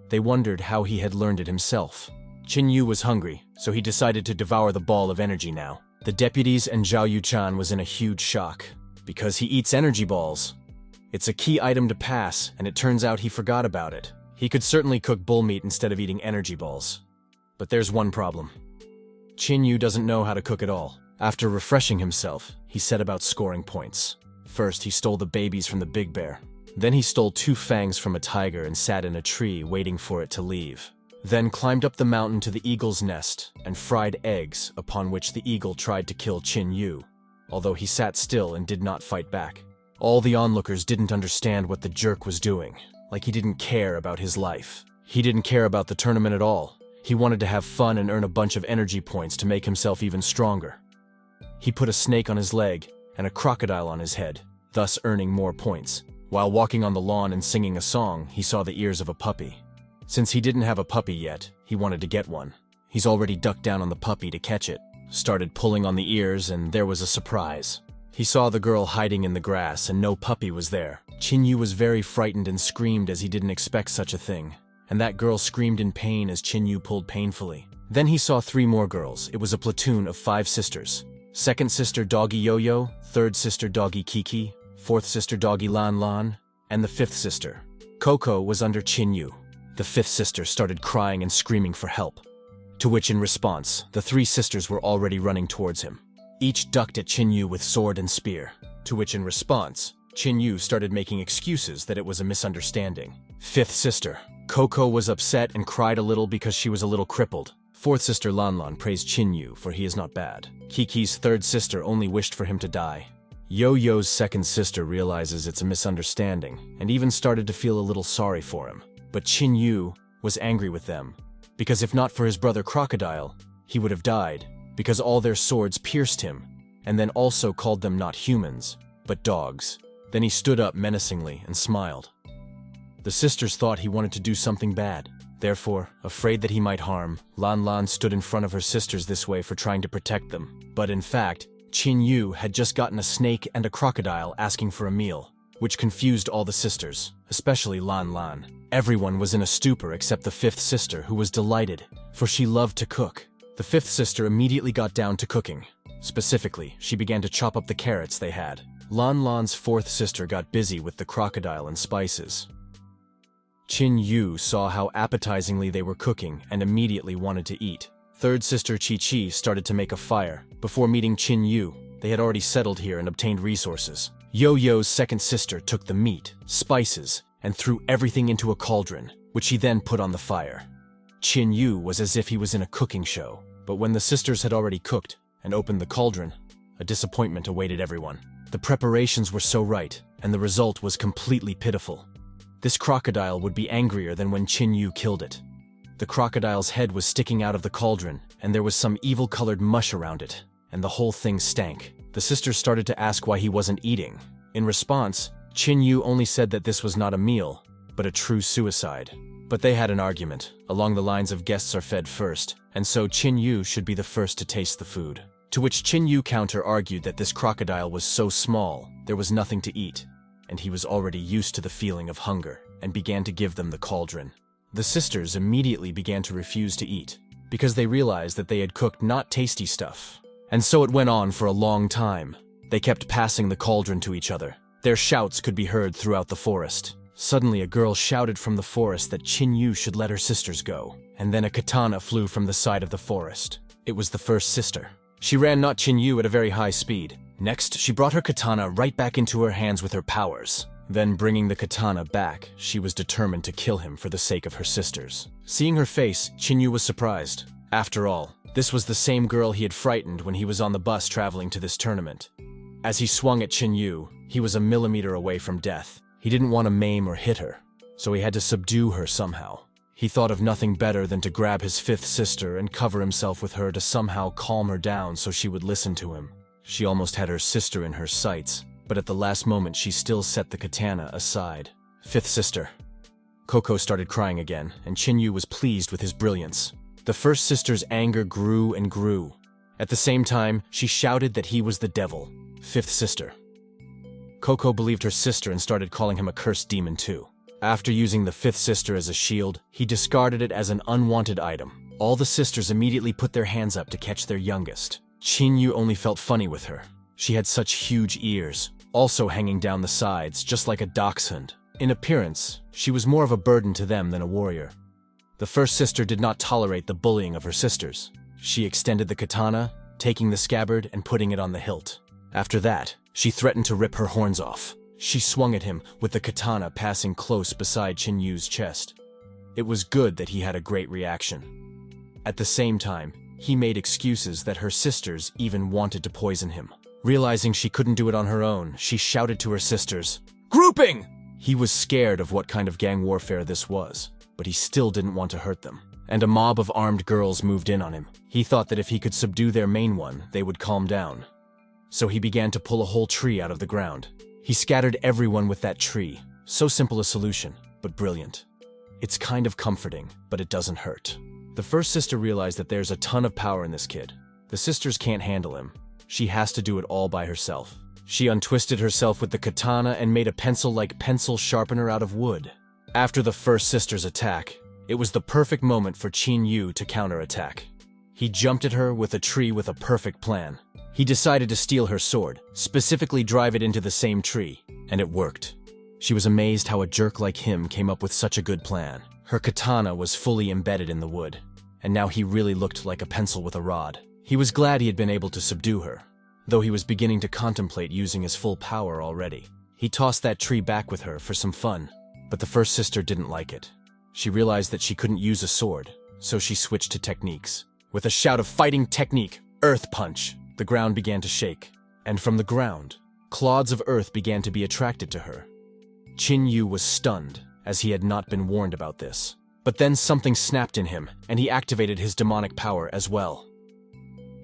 They wondered how he had learned it himself. Qin Yu was hungry, so he decided to devour the ball of energy now. The deputies and Zhao Yuchan was in a huge shock. Because he eats energy balls. It's a key item to pass, and it turns out he forgot about it. He could certainly cook bull meat instead of eating energy balls. But there's one problem. Qin Yu doesn't know how to cook at all. After refreshing himself, he set about scoring points. First, he stole the babies from the big bear. Then he stole 2 fangs from a tiger and sat in a tree waiting for it to leave. Then climbed up the mountain to the eagle's nest and fried eggs, upon which the eagle tried to kill Qin Yu, although he sat still and did not fight back. All the onlookers didn't understand what the jerk was doing, like he didn't care about his life. He didn't care about the tournament at all. He wanted to have fun and earn a bunch of energy points to make himself even stronger. He put a snake on his leg and a crocodile on his head, thus earning more points. While walking on the lawn and singing a song, he saw the ears of a puppy. Since he didn't have a puppy yet, he wanted to get one. He's already ducked down on the puppy to catch it, started pulling on the ears, and there was a surprise. He saw the girl hiding in the grass and no puppy was there. Qin Yu was very frightened and screamed as he didn't expect such a thing. And that girl screamed in pain as Qin Yu pulled painfully. Then he saw 3 more girls. It was a platoon of 5 sisters. Second sister Doggy Yo-Yo, third sister Doggy Kiki, fourth sister Doggy Lan Lan, and the 5th sister. Coco was under Qin Yu. The 5th sister started crying and screaming for help. To which in response, the 3 sisters were already running towards him. Each ducked at Qin Yu with sword and spear. To which in response, Qin Yu started making excuses that it was a misunderstanding. 5th sister. Coco was upset and cried a little because she was a little crippled. 4th sister Lan Lan praised Qin Yu for he is not bad. Kiki's 3rd sister only wished for him to die. Yo-Yo's 2nd sister realizes it's a misunderstanding and even started to feel a little sorry for him. But Qin Yu was angry with them, because if not for his brother Crocodile, he would have died, because all their swords pierced him, and then also called them not humans, but dogs. Then he stood up menacingly and smiled. The sisters thought he wanted to do something bad. Therefore, afraid that he might harm, Lan Lan stood in front of her sisters this way for trying to protect them. But in fact, Qin Yu had just gotten a snake and a crocodile asking for a meal, which confused all the sisters, especially Lan Lan. Everyone was in a stupor except the 5th sister, who was delighted, for she loved to cook. The 5th sister immediately got down to cooking. Specifically, she began to chop up the carrots they had. Lan Lan's 4th sister got busy with the crocodile and spices. Qin Yu saw how appetizingly they were cooking and immediately wanted to eat. 3rd sister Chi Chi started to make a fire. Before meeting Qin Yu, they had already settled here and obtained resources. Yo-Yo's 2nd sister took the meat, spices, and threw everything into a cauldron, which he then put on the fire. Qin Yu was as if he was in a cooking show, but when the sisters had already cooked and opened the cauldron, a disappointment awaited everyone. The preparations were so right, and the result was completely pitiful. This crocodile would be angrier than when Qin Yu killed it. The crocodile's head was sticking out of the cauldron, and there was some evil-colored mush around it, and the whole thing stank. The sisters started to ask why he wasn't eating. In response, Qin Yu only said that this was not a meal, but a true suicide. But they had an argument, along the lines of guests are fed first, and so Qin Yu should be the first to taste the food. To which Qin Yu counter-argued that this crocodile was so small, there was nothing to eat, and he was already used to the feeling of hunger, and began to give them the cauldron. The sisters immediately began to refuse to eat, because they realized that they had cooked not tasty stuff. And so it went on for a long time. They kept passing the cauldron to each other. Their shouts could be heard throughout the forest. Suddenly a girl shouted from the forest that Qin Yu should let her sisters go, and then a katana flew from the side of the forest. It was the 1st sister. She ran not Qin Yu at a very high speed. Next, she brought her katana right back into her hands with her powers. Then, bringing the katana back, she was determined to kill him for the sake of her sisters. Seeing her face, Qin Yu was surprised. After all, this was the same girl he had frightened when he was on the bus traveling to this tournament. As he swung at Qin Yu, he was a millimeter away from death. He didn't want to maim or hit her, so he had to subdue her somehow. He thought of nothing better than to grab his 5th sister and cover himself with her to somehow calm her down so she would listen to him. She almost had her sister in her sights, but at the last moment she still set the katana aside. 5th sister. Coco started crying again, and Qin Yu was pleased with his brilliance. The 1st sister's anger grew and grew. At the same time, she shouted that he was the devil. 5th sister. Coco believed her sister and started calling him a cursed demon too. After using the fifth sister as a shield, he discarded it as an unwanted item. All the sisters immediately put their hands up to catch their youngest. Qin Yu only felt funny with her. She had such huge ears, also hanging down the sides, just like a dachshund. In appearance, she was more of a burden to them than a warrior. The first sister did not tolerate the bullying of her sisters. She extended the katana, taking the scabbard and putting it on the hilt. After that, she threatened to rip her horns off. She swung at him, with the katana passing close beside Qin Yu's chest. It was good that he had a great reaction. At the same time, he made excuses that her sisters even wanted to poison him. Realizing she couldn't do it on her own, she shouted to her sisters, "Grouping!" He was scared of what kind of gang warfare this was, but he still didn't want to hurt them. And a mob of armed girls moved in on him. He thought that if he could subdue their main one, they would calm down. So he began to pull a whole tree out of the ground. He scattered everyone with that tree. So simple a solution, but brilliant. It's kind of comforting, but it doesn't hurt. The first sister realized that there's a ton of power in this kid. The sisters can't handle him. She has to do it all by herself. She untwisted herself with the katana and made a pencil-like pencil sharpener out of wood. After the first sister's attack, it was the perfect moment for Qin Yu to counterattack. He jumped at her with a tree with a perfect plan. He decided to steal her sword, specifically drive it into the same tree, and it worked. She was amazed how a jerk like him came up with such a good plan. Her katana was fully embedded in the wood, and now he really looked like a pencil with a rod. He was glad he had been able to subdue her, though he was beginning to contemplate using his full power already. He tossed that tree back with her for some fun, but the first sister didn't like it. She realized that she couldn't use a sword, so she switched to techniques. With a shout of fighting technique, Earth Punch, the ground began to shake, and from the ground, clods of earth began to be attracted to her. Qin Yu was stunned, as he had not been warned about this. But then something snapped in him, and he activated his demonic power as well.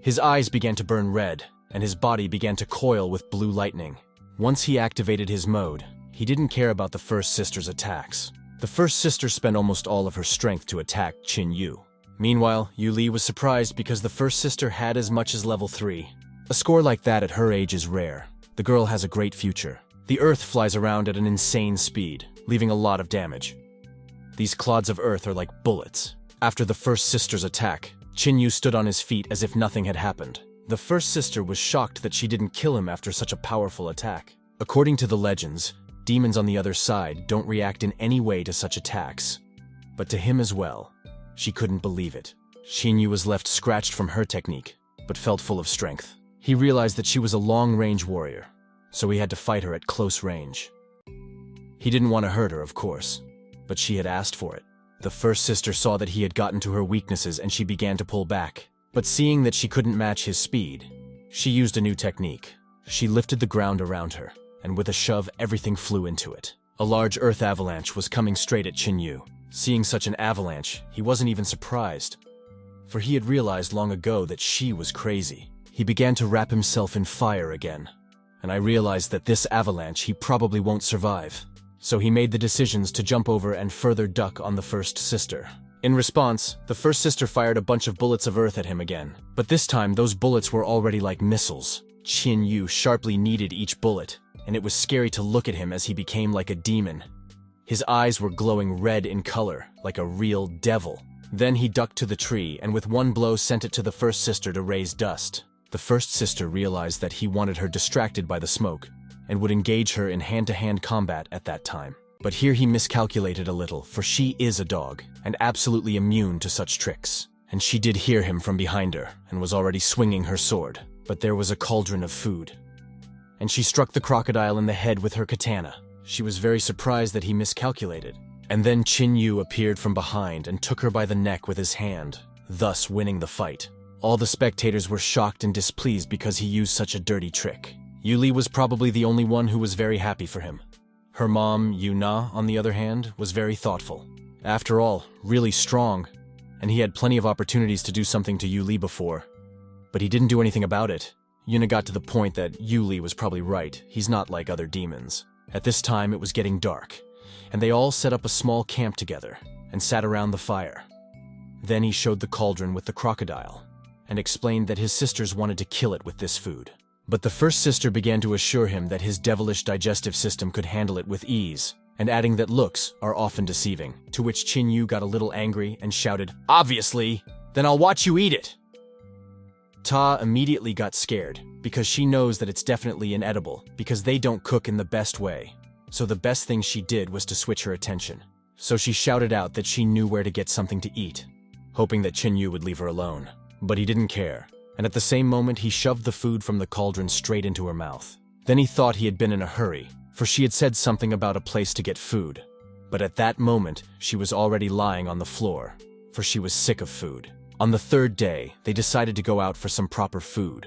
His eyes began to burn red, and his body began to coil with blue lightning. Once he activated his mode, he didn't care about the first sister's attacks. The first sister spent almost all of her strength to attack Qin Yu. Meanwhile, Yu Li was surprised because the first sister had as much as level 3. A score like that at her age is rare. The girl has a great future. The earth flies around at an insane speed, leaving a lot of damage. These clods of earth are like bullets. After the first sister's attack, Qin Yu stood on his feet as if nothing had happened. The first sister was shocked that she didn't kill him after such a powerful attack. According to the legends, demons on the other side don't react in any way to such attacks. But to him as well, she couldn't believe it. Qin Yu was left scratched from her technique, but felt full of strength. He realized that she was a long-range warrior, so he had to fight her at close range. He didn't want to hurt her, of course, but she had asked for it. The first sister saw that he had gotten to her weaknesses and she began to pull back. But seeing that she couldn't match his speed, she used a new technique. She lifted the ground around her, and with a shove, everything flew into it. A large earth avalanche was coming straight at Qin Yu. Seeing such an avalanche, he wasn't even surprised, for he had realized long ago that she was crazy. He began to wrap himself in fire again, and I realized that this avalanche he probably won't survive. So he made the decisions to jump over and further duck on the first sister. In response, the first sister fired a bunch of bullets of earth at him again, but this time those bullets were already like missiles. Qin Yu sharply kneaded each bullet, and it was scary to look at him as he became like a demon. His eyes were glowing red in color, like a real devil. Then he ducked to the tree and with one blow sent it to the first sister to raise dust. The first sister realized that he wanted her distracted by the smoke, and would engage her in hand-to-hand combat at that time. But here he miscalculated a little, for she is a dog, and absolutely immune to such tricks. And she did hear him from behind her, and was already swinging her sword. But there was a cauldron of food, and she struck the crocodile in the head with her katana. She was very surprised that he miscalculated. And then Qin Yu appeared from behind and took her by the neck with his hand, thus winning the fight. All the spectators were shocked and displeased because he used such a dirty trick. Yu Li was probably the only one who was very happy for him. Her mom, Yu Na, on the other hand, was very thoughtful. After all, really strong, and he had plenty of opportunities to do something to Yu Li before. But he didn't do anything about it. Yuna got to the point that Yu Li was probably right. He's not like other demons. At this time, it was getting dark, and they all set up a small camp together and sat around the fire. Then he showed the cauldron with the crocodile and explained that his sisters wanted to kill it with this food. But the first sister began to assure him that his devilish digestive system could handle it with ease, and adding that looks are often deceiving, to which Qin Yu got a little angry and shouted, "Obviously! Then I'll watch you eat it!" Ta immediately got scared, because she knows that it's definitely inedible, because they don't cook in the best way. So the best thing she did was to switch her attention. So she shouted out that she knew where to get something to eat, hoping that Qin Yu would leave her alone. But he didn't care, and at the same moment he shoved the food from the cauldron straight into her mouth. Then he thought he had been in a hurry, for she had said something about a place to get food. But at that moment, she was already lying on the floor, for she was sick of food. On the third day, they decided to go out for some proper food.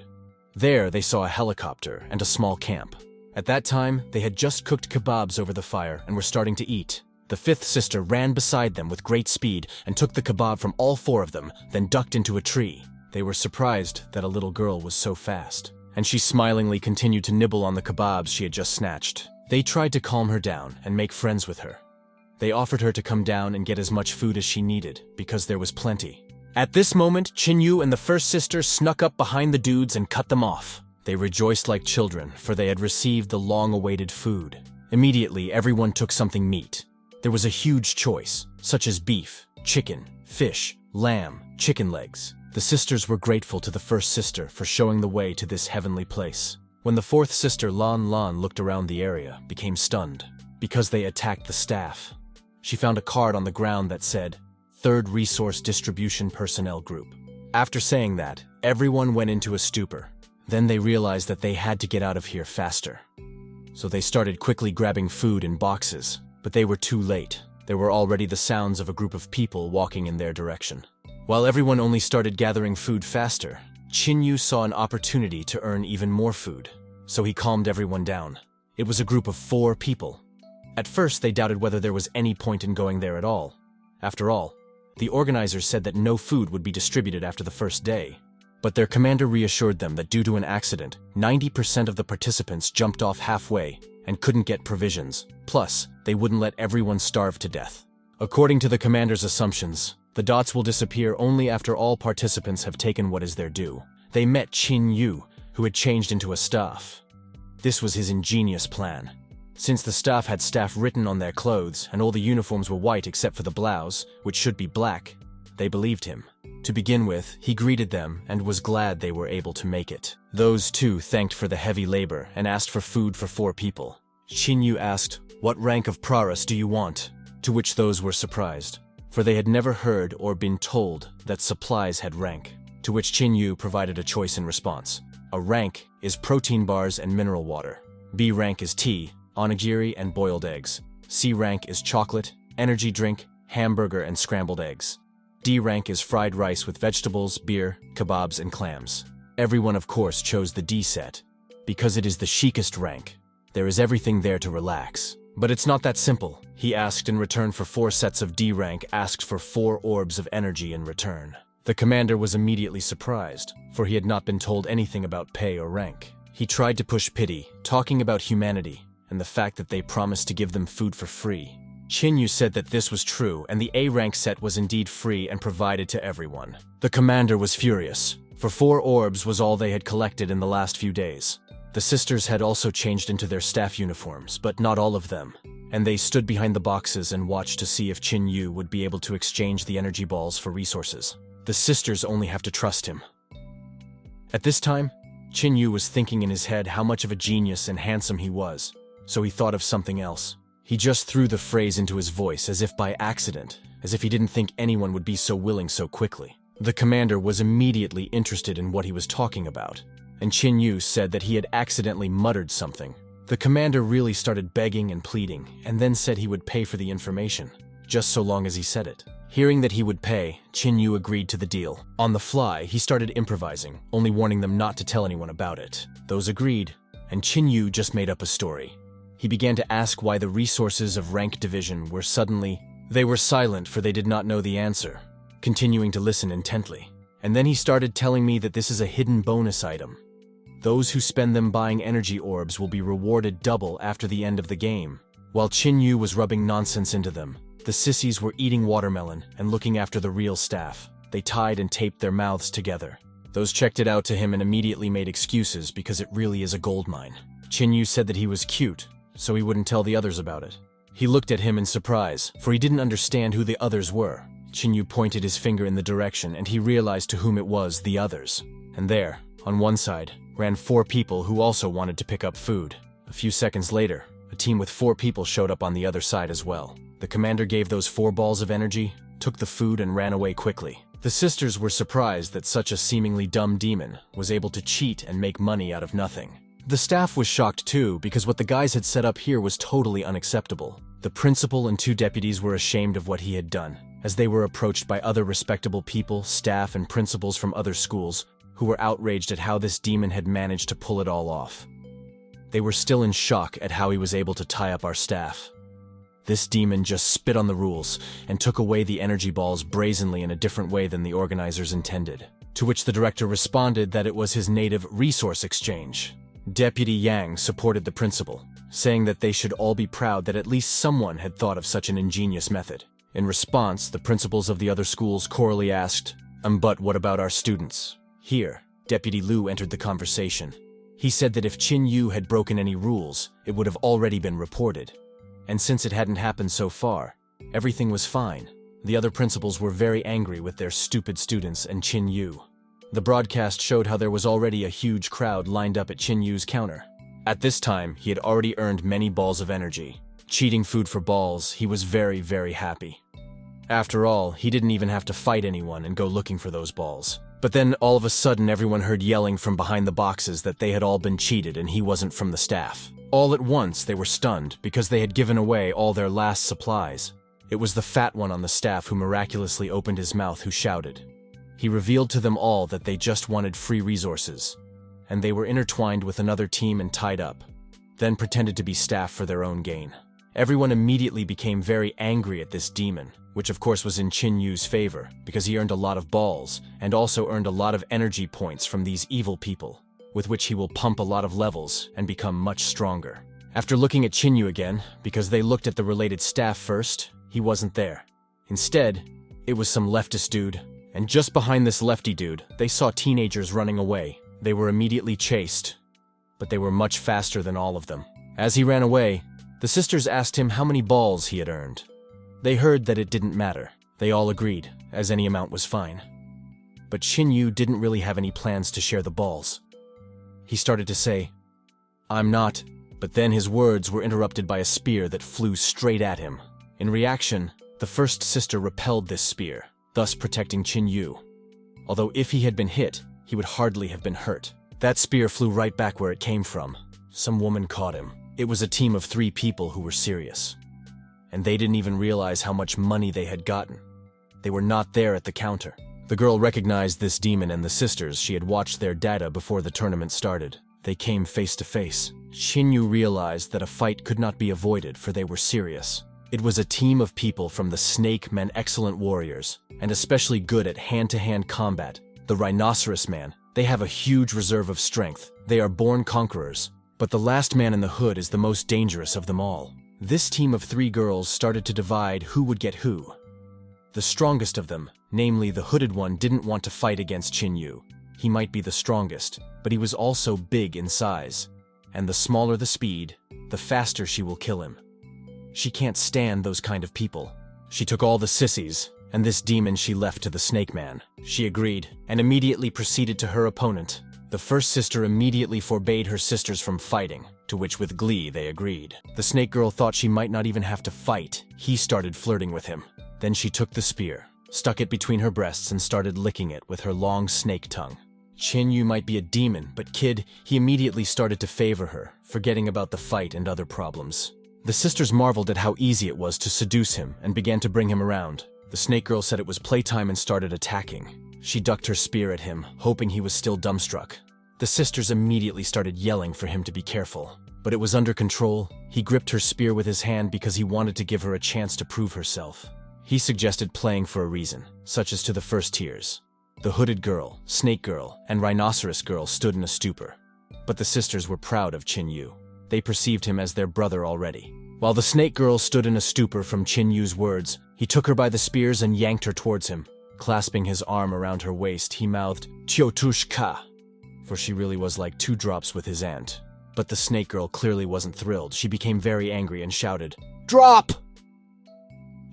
There, they saw a helicopter and a small camp. At that time, they had just cooked kebabs over the fire and were starting to eat. The fifth sister ran beside them with great speed and took the kebab from all four of them, then ducked into a tree. They were surprised that a little girl was so fast, and she smilingly continued to nibble on the kebabs she had just snatched. They tried to calm her down and make friends with her. They offered her to come down and get as much food as she needed, because there was plenty. At this moment, Qin Yu and the first sister snuck up behind the dudes and cut them off. They rejoiced like children, for they had received the long-awaited food. Immediately, everyone took something meat. There was a huge choice, such as beef, chicken, fish, lamb, chicken legs. The sisters were grateful to the first sister for showing the way to this heavenly place. When the fourth sister, Lan Lan, looked around the area, became stunned, because they attacked the staff. She found a card on the ground that said, "Third Resource Distribution Personnel Group." After saying that, everyone went into a stupor. Then they realized that they had to get out of here faster. So they started quickly grabbing food in boxes, but they were too late. There were already the sounds of a group of people walking in their direction. While everyone only started gathering food faster, Qin Yu saw an opportunity to earn even more food, so he calmed everyone down. It was a group of 4 people. At first, they doubted whether there was any point in going there at all. After all, the organizers said that no food would be distributed after the first day. But their commander reassured them that due to an accident, 90% of the participants jumped off halfway and couldn't get provisions. Plus, they wouldn't let everyone starve to death. According to the commander's assumptions, the dots will disappear only after all participants have taken what is their due. They met Qin Yu, who had changed into a staff. This was his ingenious plan. Since the staff had staff written on their clothes and all the uniforms were white except for the blouse, which should be black, they believed him. To begin with, he greeted them and was glad they were able to make it. Those two thanked for the heavy labor and asked for food for 4 people. Qin Yu asked, "What rank of prowess do you want?" To which those were surprised, for they had never heard or been told that supplies had rank. To which Qin Yu provided a choice in response. A rank is protein bars and mineral water. B rank is tea, onigiri and boiled eggs. C rank is chocolate, energy drink, hamburger and scrambled eggs. D rank is fried rice with vegetables, beer, kebabs, and clams. Everyone, of course, chose the D set, because it is the chicest rank. There is everything there to relax. But it's not that simple. He asked in return for 4 sets of D rank, asked for 4 orbs of energy in return. The commander was immediately surprised, for he had not been told anything about pay or rank. He tried to push pity, talking about humanity, and the fact that they promised to give them food for free. Qin Yu said that this was true, and the A rank set was indeed free and provided to everyone. The commander was furious, for 4 orbs was all they had collected in the last few days. The sisters had also changed into their staff uniforms, but not all of them, and they stood behind the boxes and watched to see if Qin Yu would be able to exchange the energy balls for resources. The sisters only have to trust him. At this time, Qin Yu was thinking in his head how much of a genius and handsome he was, so he thought of something else. He just threw the phrase into his voice as if by accident, as if he didn't think anyone would be so willing so quickly. The commander was immediately interested in what he was talking about, and Qin Yu said that he had accidentally muttered something. The commander really started begging and pleading, and then said he would pay for the information, just so long as he said it. Hearing that he would pay, Qin Yu agreed to the deal. On the fly, he started improvising, only warning them not to tell anyone about it. Those agreed, and Qin Yu just made up a story. He began to ask why the resources of rank division were suddenly... They were silent, for they did not know the answer, continuing to listen intently. And then he started telling me that this is a hidden bonus item. Those who spend them buying energy orbs will be rewarded double after the end of the game. While Qin Yu was rubbing nonsense into them, the sissies were eating watermelon and looking after the real staff. They tied and taped their mouths together. Those checked it out to him and immediately made excuses because it really is a gold mine. Qin Yu said that he was cute, so he wouldn't tell the others about it. He looked at him in surprise, for he didn't understand who the others were. Qin Yu pointed his finger in the direction, and he realized to whom it was, the others. And there, on one side, ran 4 people who also wanted to pick up food. A few seconds later, a team with 4 people showed up on the other side as well. The commander gave those 4 balls of energy, took the food, and ran away quickly. The sisters were surprised that such a seemingly dumb demon was able to cheat and make money out of nothing. The staff was shocked too, because what the guys had set up here was totally unacceptable. The principal and 2 deputies were ashamed of what he had done, as they were approached by other respectable people, staff, and principals from other schools, who were outraged at how this demon had managed to pull it all off. They were still in shock at how he was able to tie up our staff. This demon just spit on the rules and took away the energy balls brazenly in a different way than the organizers intended. To which the director responded that it was his native resource exchange. Deputy Yang supported the principal, saying that they should all be proud that at least someone had thought of such an ingenious method. In response, the principals of the other schools chorally asked, But what about our students?" Here, Deputy Liu entered the conversation. He said that if Qin Yu had broken any rules, it would have already been reported. And since it hadn't happened so far, everything was fine. The other principals were very angry with their stupid students and Qin Yu. The broadcast showed how there was already a huge crowd lined up at Qin Yu's counter. At this time, he had already earned many balls of energy. Cheating food for balls, he was very, very happy. After all, he didn't even have to fight anyone and go looking for those balls. But then, all of a sudden, everyone heard yelling from behind the boxes that they had all been cheated and he wasn't from the staff. All at once, they were stunned because they had given away all their last supplies. It was the fat one on the staff who miraculously opened his mouth who shouted. He revealed to them all that they just wanted free resources, and they were intertwined with another team and tied up, then pretended to be staff for their own gain. Everyone immediately became very angry at this demon, which of course was in Qin Yu's favor, because he earned a lot of balls, and also earned a lot of energy points from these evil people, with which he will pump a lot of levels and become much stronger. After looking at Qin Yu again, because they looked at the related staff first, he wasn't there. Instead, it was some leftist dude, and just behind this lefty dude, they saw teenagers running away. They were immediately chased, but they were much faster than all of them. As he ran away, the sisters asked him how many balls he had earned. They heard that it didn't matter. They all agreed, as any amount was fine. But Qin Yu didn't really have any plans to share the balls. He started to say, "I'm not," but then his words were interrupted by a spear that flew straight at him. In reaction, the first sister repelled this spear, thus protecting Qin Yu. Although if he had been hit, he would hardly have been hurt. That spear flew right back where it came from. Some woman caught him. It was a team of 3 people who were serious. And they didn't even realize how much money they had gotten. They were not there at the counter. The girl recognized this demon and the sisters. She had watched their data before the tournament started. They came face to face. Qin Yu realized that a fight could not be avoided, for they were serious. It was a team of people from the Snake Men, excellent warriors, and especially good at hand-to-hand combat. The Rhinoceros Man. They have a huge reserve of strength. They are born conquerors. But the last man in the hood is the most dangerous of them all. This team of 3 girls started to divide who would get who. The strongest of them, namely the hooded one, didn't want to fight against Qin Yu. He might be the strongest, but he was also big in size. And the smaller the speed, the faster she will kill him. She can't stand those kind of people. She took all the sissies, and this demon she left to the Snake Man. She agreed, and immediately proceeded to her opponent. The first sister immediately forbade her sisters from fighting, to which with glee they agreed. The snake girl thought she might not even have to fight. He started flirting with him. Then she took the spear, stuck it between her breasts, and started licking it with her long snake tongue. Qin Yu might be a demon, but kid, he immediately started to favor her, forgetting about the fight and other problems. The sisters marveled at how easy it was to seduce him and began to bring him around. The snake girl said it was playtime and started attacking. She ducked her spear at him, hoping he was still dumbstruck. The sisters immediately started yelling for him to be careful. But it was under control. He gripped her spear with his hand because he wanted to give her a chance to prove herself. He suggested playing for a reason, such as to the first tiers. The hooded girl, snake girl, and rhinoceros girl stood in a stupor. But the sisters were proud of Qin Yu. They perceived him as their brother already. While the snake girl stood in a stupor from Qin Yu's words, he took her by the spears and yanked her towards him. Clasping his arm around her waist, he mouthed, "Tiotush ka," for she really was like 2 drops with his aunt. But the snake girl clearly wasn't thrilled. She became very angry and shouted, "Drop!"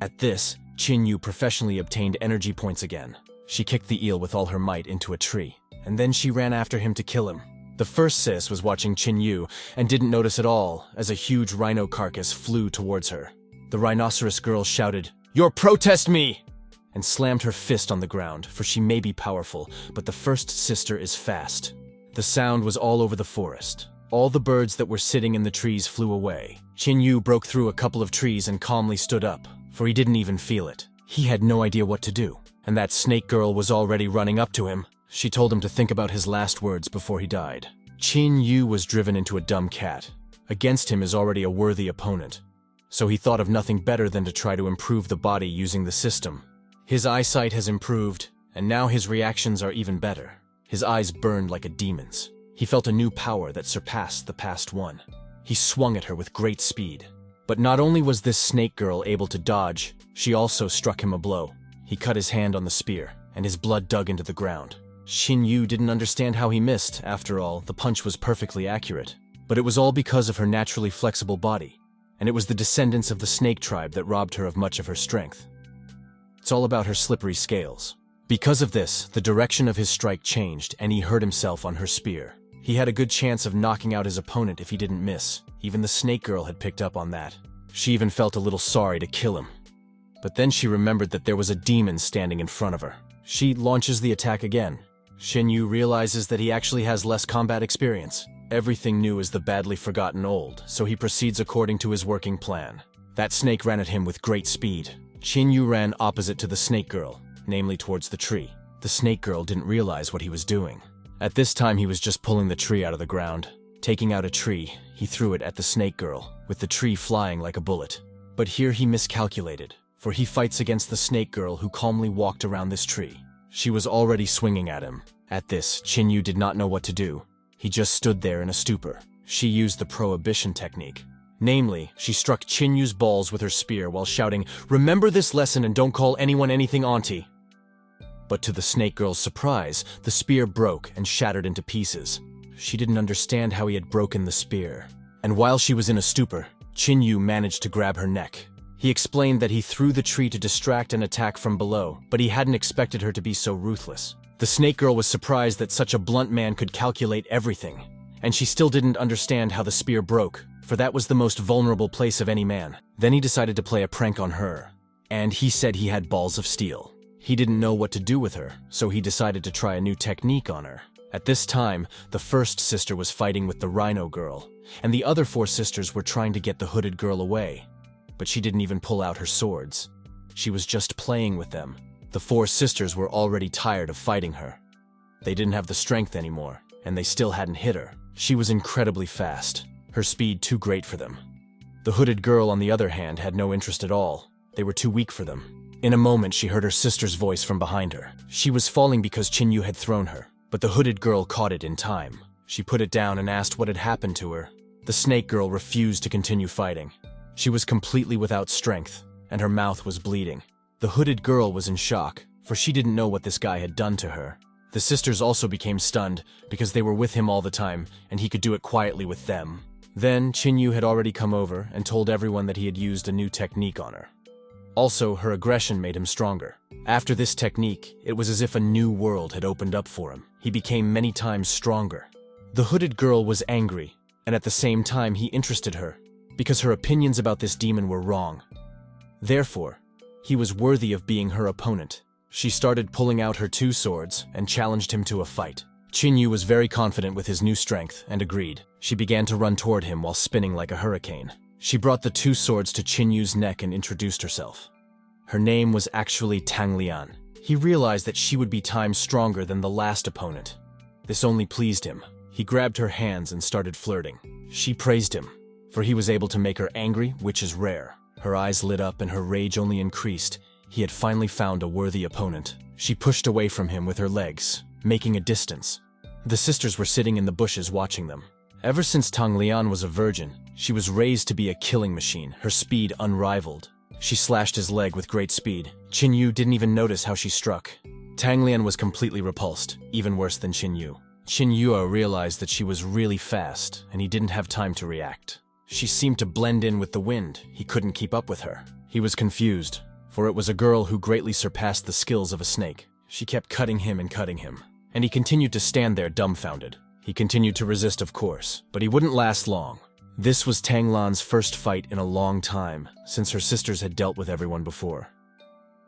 At this, Qin Yu professionally obtained energy points again. She kicked the eel with all her might into a tree, and then she ran after him to kill him. The first sis was watching Qin Yu and didn't notice at all as a huge rhino carcass flew towards her. The rhinoceros girl shouted, "Your protest me!" and slammed her fist on the ground, for she may be powerful, but the first sister is fast. The sound was all over the forest. All the birds that were sitting in the trees flew away. Qin Yu broke through a couple of trees and calmly stood up, for he didn't even feel it. He had no idea what to do, and that snake girl was already running up to him. She told him to think about his last words before he died. Qin Yu was driven into a dumb cat. Against him is already a worthy opponent, so he thought of nothing better than to try to improve the body using the system. His eyesight has improved, and now his reactions are even better. His eyes burned like a demon's. He felt a new power that surpassed the past one. He swung at her with great speed. But not only was this snake girl able to dodge, she also struck him a blow. He cut his hand on the spear, and his blood dug into the ground. Qin Yu didn't understand how he missed. After all, the punch was perfectly accurate. But it was all because of her naturally flexible body, and it was the descendants of the snake tribe that robbed her of much of her strength. It's all about her slippery scales. Because of this, the direction of his strike changed, and he hurt himself on her spear. He had a good chance of knocking out his opponent if he didn't miss. Even the snake girl had picked up on that. She even felt a little sorry to kill him. But then she remembered that there was a demon standing in front of her. She launches the attack again. Qin Yu realizes that he actually has less combat experience. Everything new is the badly forgotten old, so he proceeds according to his working plan. That snake ran at him with great speed. Qin Yu ran opposite to the snake girl, namely towards the tree. The snake girl didn't realize what he was doing. At this time, he was just pulling the tree out of the ground. Taking out a tree, he threw it at the snake girl, with the tree flying like a bullet. But here he miscalculated, for he fights against the snake girl who calmly walked around this tree. She was already swinging at him. At this, Qin Yu did not know what to do. He just stood there in a stupor. She used the prohibition technique. Namely, she struck Qin Yu's balls with her spear while shouting, "Remember this lesson and don't call anyone anything auntie." But to the snake girl's surprise, the spear broke and shattered into pieces. She didn't understand how he had broken the spear. And while she was in a stupor, Qin Yu managed to grab her neck. He explained that he threw the tree to distract an attack from below, but he hadn't expected her to be so ruthless. The snake girl was surprised that such a blunt man could calculate everything, and she still didn't understand how the spear broke, for that was the most vulnerable place of any man. Then he decided to play a prank on her, and he said he had balls of steel. He didn't know what to do with her, so he decided to try a new technique on her. At this time, the first sister was fighting with the rhino girl, and the other 4 sisters were trying to get the hooded girl away. But she didn't even pull out her swords. She was just playing with them. The 4 sisters were already tired of fighting her. They didn't have the strength anymore, and they still hadn't hit her. She was incredibly fast, her speed too great for them. The hooded girl, on the other hand, had no interest at all. They were too weak for them. In a moment, she heard her sister's voice from behind her. She was falling because Qin Yu had thrown her, but the hooded girl caught it in time. She put it down and asked what had happened to her. The snake girl refused to continue fighting. She was completely without strength, and her mouth was bleeding. The hooded girl was in shock, for she didn't know what this guy had done to her. The sisters also became stunned because they were with him all the time, and he could do it quietly with them. Then, Qin Yu had already come over and told everyone that he had used a new technique on her. Also, her aggression made him stronger. After this technique, it was as if a new world had opened up for him. He became many times stronger. The hooded girl was angry, and at the same time he interested her, because her opinions about this demon were wrong. Therefore, he was worthy of being her opponent. She started pulling out her 2 swords and challenged him to a fight. Qin Yu was very confident with his new strength and agreed. She began to run toward him while spinning like a hurricane. She brought the 2 swords to Qin Yu's neck and introduced herself. Her name was actually Tang Lian. He realized that she would be times stronger than the last opponent. This only pleased him. He grabbed her hands and started flirting. She praised him, for he was able to make her angry, which is rare. Her eyes lit up and her rage only increased. He had finally found a worthy opponent. She pushed away from him with her legs, making a distance. The sisters were sitting in the bushes watching them. Ever since Tang Lian was a virgin, she was raised to be a killing machine, her speed unrivaled. She slashed his leg with great speed. Qin Yu didn't even notice how she struck. Tang Lian was completely repulsed, even worse than Qin Yu. Qin Yu realized that she was really fast, and he didn't have time to react. She seemed to blend in with the wind. He couldn't keep up with her. He was confused, for it was a girl who greatly surpassed the skills of a snake. She kept cutting him, and he continued to stand there dumbfounded. He continued to resist, of course, but he wouldn't last long. This was Tang Lan's first fight in a long time, since her sisters had dealt with everyone before.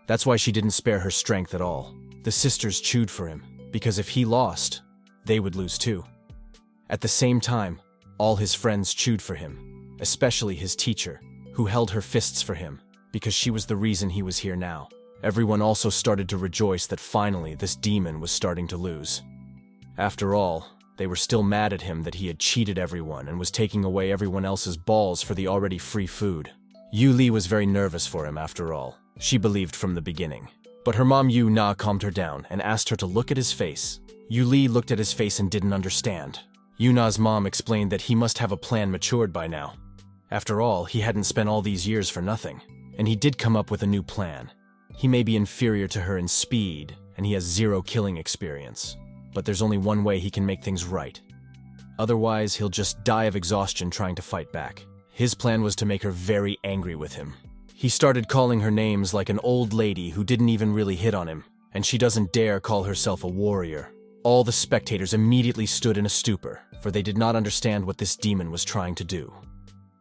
That's why she didn't spare her strength at all. The sisters chewed for him, because if he lost, they would lose too. At the same time, all his friends chewed for him, especially his teacher, who held her fists for him, because she was the reason he was here now. Everyone also started to rejoice that finally this demon was starting to lose. After all, they were still mad at him that he had cheated everyone and was taking away everyone else's balls for the already free food. Yu Li was very nervous for him after all. She believed from the beginning. But her mom Yu Na calmed her down and asked her to look at his face. Yu Li looked at his face and didn't understand. Yu Na's mom explained that he must have a plan matured by now. After all, he hadn't spent all these years for nothing. And he did come up with a new plan. He may be inferior to her in speed, and he has 0 killing experience. But there's only one way he can make things right. Otherwise, he'll just die of exhaustion trying to fight back. His plan was to make her very angry with him. He started calling her names like an old lady who didn't even really hit on him, and she doesn't dare call herself a warrior. All the spectators immediately stood in a stupor, for they did not understand what this demon was trying to do.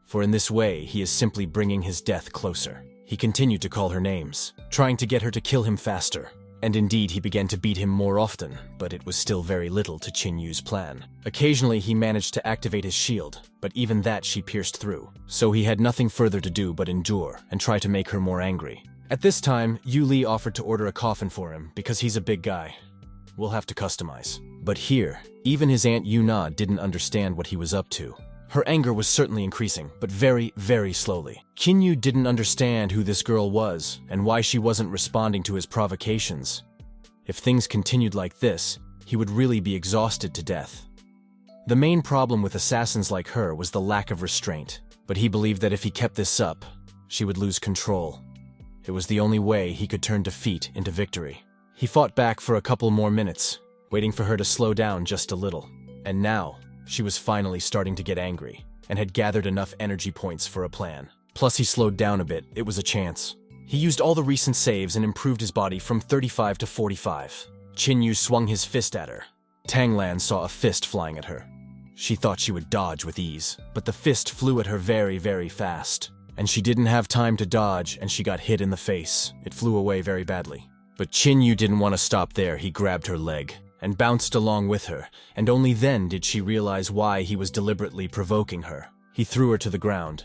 For in this way, he is simply bringing his death closer. He continued to call her names, trying to get her to kill him faster. And indeed, he began to beat him more often, but it was still very little to Qin Yu's plan. Occasionally, he managed to activate his shield, but even that she pierced through. So he had nothing further to do but endure and try to make her more angry. At this time, Yu Li offered to order a coffin for him because he's a big guy. We'll have to customize. But here, even his aunt Yu Na didn't understand what he was up to. Her anger was certainly increasing, but very, very slowly. Qin Yu didn't understand who this girl was and why she wasn't responding to his provocations. If things continued like this, he would really be exhausted to death. The main problem with assassins like her was the lack of restraint, but he believed that if he kept this up, she would lose control. It was the only way he could turn defeat into victory. He fought back for a couple more minutes, waiting for her to slow down just a little. And now, she was finally starting to get angry, and had gathered enough energy points for a plan. Plus he slowed down a bit, it was a chance. He used all the recent saves and improved his body from 35 to 45. Qin Yu swung his fist at her. Tang Lan saw a fist flying at her. She thought she would dodge with ease, but the fist flew at her very, very fast. And she didn't have time to dodge, and she got hit in the face. It flew away very badly. But Qin Yu didn't want to stop there. He grabbed her leg and bounced along with her, and only then did she realize why he was deliberately provoking her. He threw her to the ground.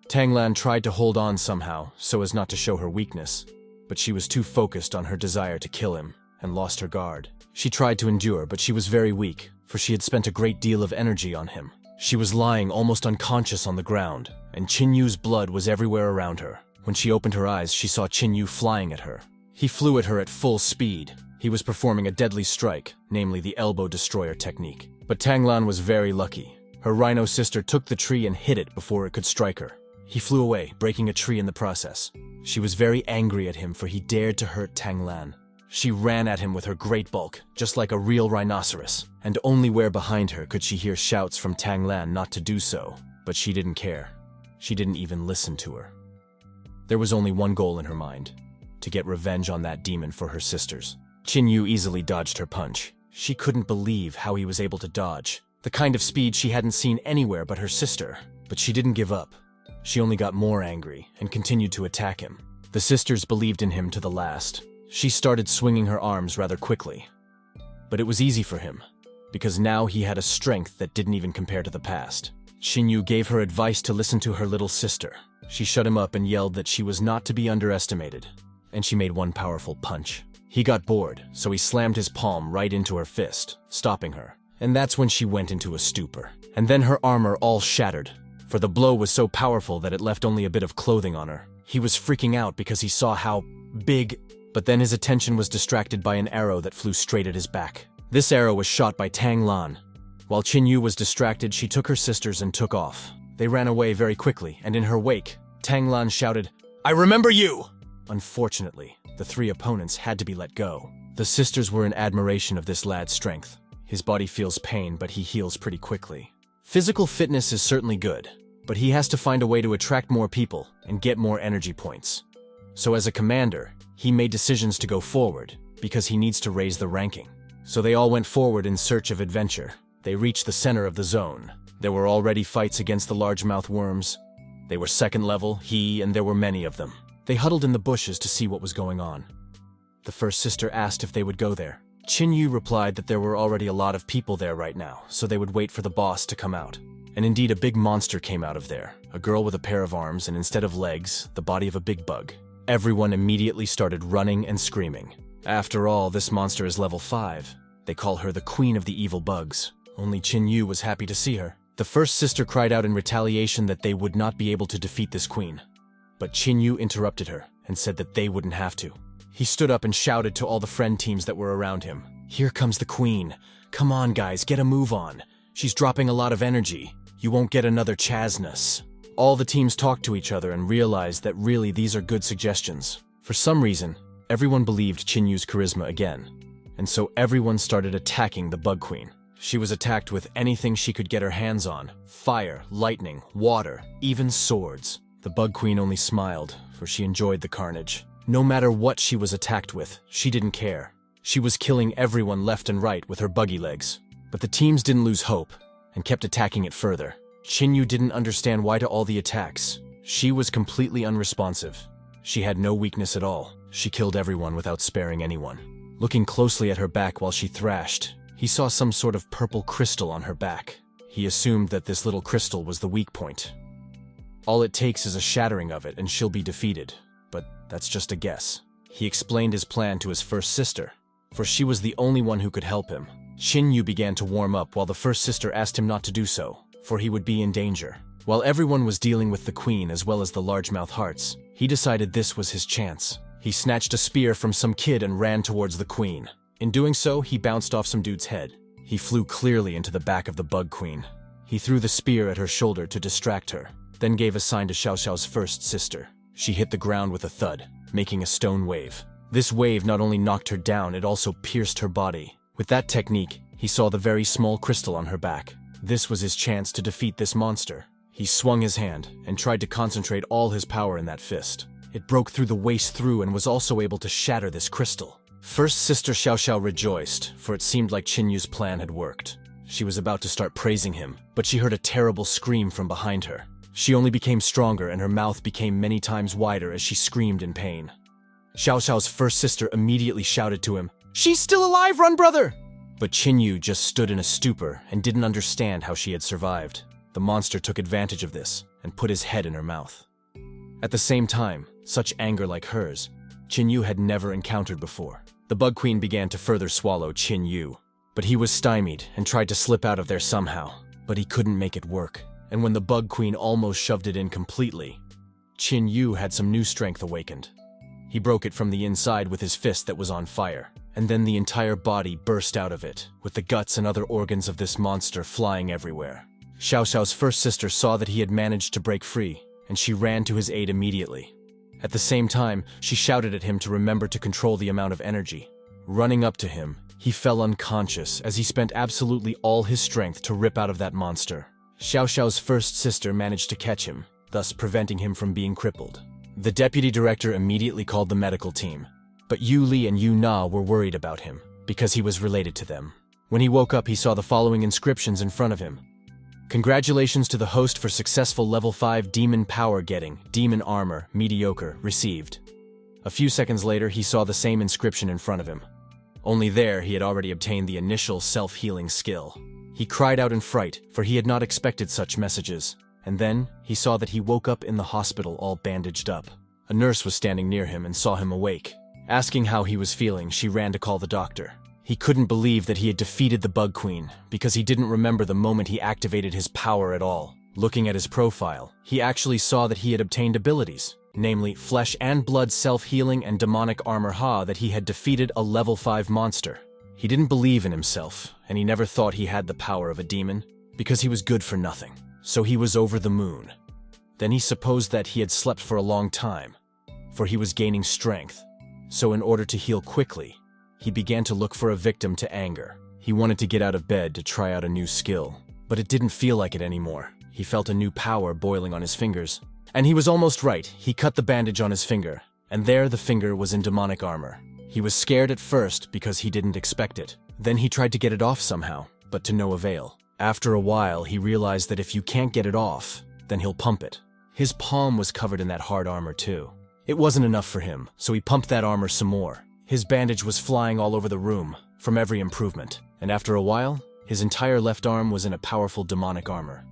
Tang Lan tried to hold on somehow, so as not to show her weakness, but she was too focused on her desire to kill him, and lost her guard. She tried to endure, but she was very weak, for she had spent a great deal of energy on him. She was lying almost unconscious on the ground, and Qin Yu's blood was everywhere around her. When she opened her eyes, she saw Qin Yu flying at her. He flew at her at full speed. He was performing a deadly strike, namely the elbow destroyer technique. But Tang Lan was very lucky. Her rhino sister took the tree and hit it before it could strike her. He flew away, breaking a tree in the process. She was very angry at him for he dared to hurt Tang Lan. She ran at him with her great bulk, just like a real rhinoceros, and only where behind her could she hear shouts from Tang Lan not to do so, but she didn't care. She didn't even listen to her. There was only one goal in her mind: to get revenge on that demon for her sisters. Qin Yu easily dodged her punch. She couldn't believe how he was able to dodge, the kind of speed she hadn't seen anywhere but her sister. But she didn't give up. She only got more angry and continued to attack him. The sisters believed in him to the last. She started swinging her arms rather quickly. But it was easy for him, because now he had a strength that didn't even compare to the past. Qin Yu gave her advice to listen to her little sister. She shut him up and yelled that she was not to be underestimated, and she made one powerful punch. He got bored, so he slammed his palm right into her fist, stopping her. And that's when she went into a stupor. And then her armor all shattered, for the blow was so powerful that it left only a bit of clothing on her. He was freaking out because he saw how big, but then his attention was distracted by an arrow that flew straight at his back. This arrow was shot by Tang Lan. While Qin Yu was distracted, she took her sisters and took off. They ran away very quickly, and in her wake, Tang Lan shouted, "I remember you!" Unfortunately, the 3 opponents had to be let go. The sisters were in admiration of this lad's strength. His body feels pain, but he heals pretty quickly. Physical fitness is certainly good, but he has to find a way to attract more people and get more energy points. So as a commander, he made decisions to go forward because he needs to raise the ranking. So they all went forward in search of adventure. They reached the center of the zone. There were already fights against the largemouth worms. They were second level, and there were many of them. They huddled in the bushes to see what was going on. The first sister asked if they would go there. Qin Yu replied that there were already a lot of people there right now, so they would wait for the boss to come out. And indeed, a big monster came out of there, a girl with a pair of arms and instead of legs, the body of a big bug. Everyone immediately started running and screaming. After all, this monster is level 5. They call her the queen of the evil bugs. Only Qin Yu was happy to see her. The first sister cried out in retaliation that they would not be able to defeat this queen. But Qin Yu interrupted her and said that they wouldn't have to. He stood up and shouted to all the friend teams that were around him. "Here comes the queen. Come on, guys, get a move on. She's dropping a lot of energy. You won't get another Chasness." All the teams talked to each other and realized that really these are good suggestions. For some reason, everyone believed Qin Yu's charisma again. And so everyone started attacking the bug queen. She was attacked with anything she could get her hands on. Fire, lightning, water, even swords. The bug queen only smiled, for she enjoyed the carnage. No matter what she was attacked with, she didn't care. She was killing everyone left and right with her buggy legs. But the teams didn't lose hope, and kept attacking it further. Qin Yu didn't understand why to all the attacks. She was completely unresponsive. She had no weakness at all. She killed everyone without sparing anyone. Looking closely at her back while she thrashed, he saw some sort of purple crystal on her back. He assumed that this little crystal was the weak point. All it takes is a shattering of it and she'll be defeated. But that's just a guess. He explained his plan to his first sister, for she was the only one who could help him. Qin Yu began to warm up while the first sister asked him not to do so, for he would be in danger. While everyone was dealing with the queen as well as the largemouth hearts, he decided this was his chance. He snatched a spear from some kid and ran towards the queen. In doing so, he bounced off some dude's head. He flew clearly into the back of the bug queen. He threw the spear at her shoulder to distract her, then gave a sign to Xiao Xiao's first sister. She hit the ground with a thud, making a stone wave. This wave not only knocked her down, it also pierced her body. With that technique, he saw the very small crystal on her back. This was his chance to defeat this monster. He swung his hand and tried to concentrate all his power in that fist. It broke through the waist through and was also able to shatter this crystal. First sister Xiao Xiao rejoiced, for it seemed like Qin Yu's plan had worked. She was about to start praising him, but she heard a terrible scream from behind her. She only became stronger and her mouth became many times wider as she screamed in pain. Xiao Xiao's first sister immediately shouted to him, "She's still alive, run brother!" But Qin Yu just stood in a stupor and didn't understand how she had survived. The monster took advantage of this and put his head in her mouth. At the same time, such anger like hers, Qin Yu had never encountered before. The bug queen began to further swallow Qin Yu, but he was stymied and tried to slip out of there somehow, but he couldn't make it work. And when the bug queen almost shoved it in completely, Qin Yu had some new strength awakened. He broke it from the inside with his fist that was on fire, and then the entire body burst out of it, with the guts and other organs of this monster flying everywhere. Xiao Xiao's first sister saw that he had managed to break free, and she ran to his aid immediately. At the same time, she shouted at him to remember to control the amount of energy. Running up to him, he fell unconscious as he spent absolutely all his strength to rip out of that monster. Xiao Xiao's first sister managed to catch him, thus preventing him from being crippled. The deputy director immediately called the medical team, but Yu Li and Yu Na were worried about him, because he was related to them. When he woke up, he saw the following inscriptions in front of him. "Congratulations to the host for successful level 5 demon power getting, demon armor, mediocre, received." A few seconds later, he saw the same inscription in front of him. Only there, he had already obtained the initial self-healing skill. He cried out in fright, for he had not expected such messages. And then, he saw that he woke up in the hospital all bandaged up. A nurse was standing near him and saw him awake. Asking how he was feeling, she ran to call the doctor. He couldn't believe that he had defeated the Bug Queen, because he didn't remember the moment he activated his power at all. Looking at his profile, he actually saw that he had obtained abilities, namely Flesh and Blood Self-Healing and Demonic Armor Ha, that he had defeated a level 5 monster. He didn't believe in himself, and he never thought he had the power of a demon, because he was good for nothing. So he was over the moon. Then he supposed that he had slept for a long time, for he was gaining strength. So in order to heal quickly, he began to look for a victim to anger. He wanted to get out of bed to try out a new skill, but it didn't feel like it anymore. He felt a new power boiling on his fingers. And he was almost right. He cut the bandage on his finger, and there the finger was in demonic armor. He was scared at first because he didn't expect it. Then he tried to get it off somehow, but to no avail. After a while, he realized that if you can't get it off, then he'll pump it. His palm was covered in that hard armor too. It wasn't enough for him, so he pumped that armor some more. His bandage was flying all over the room, from every improvement. And after a while, his entire left arm was in a powerful demonic armor.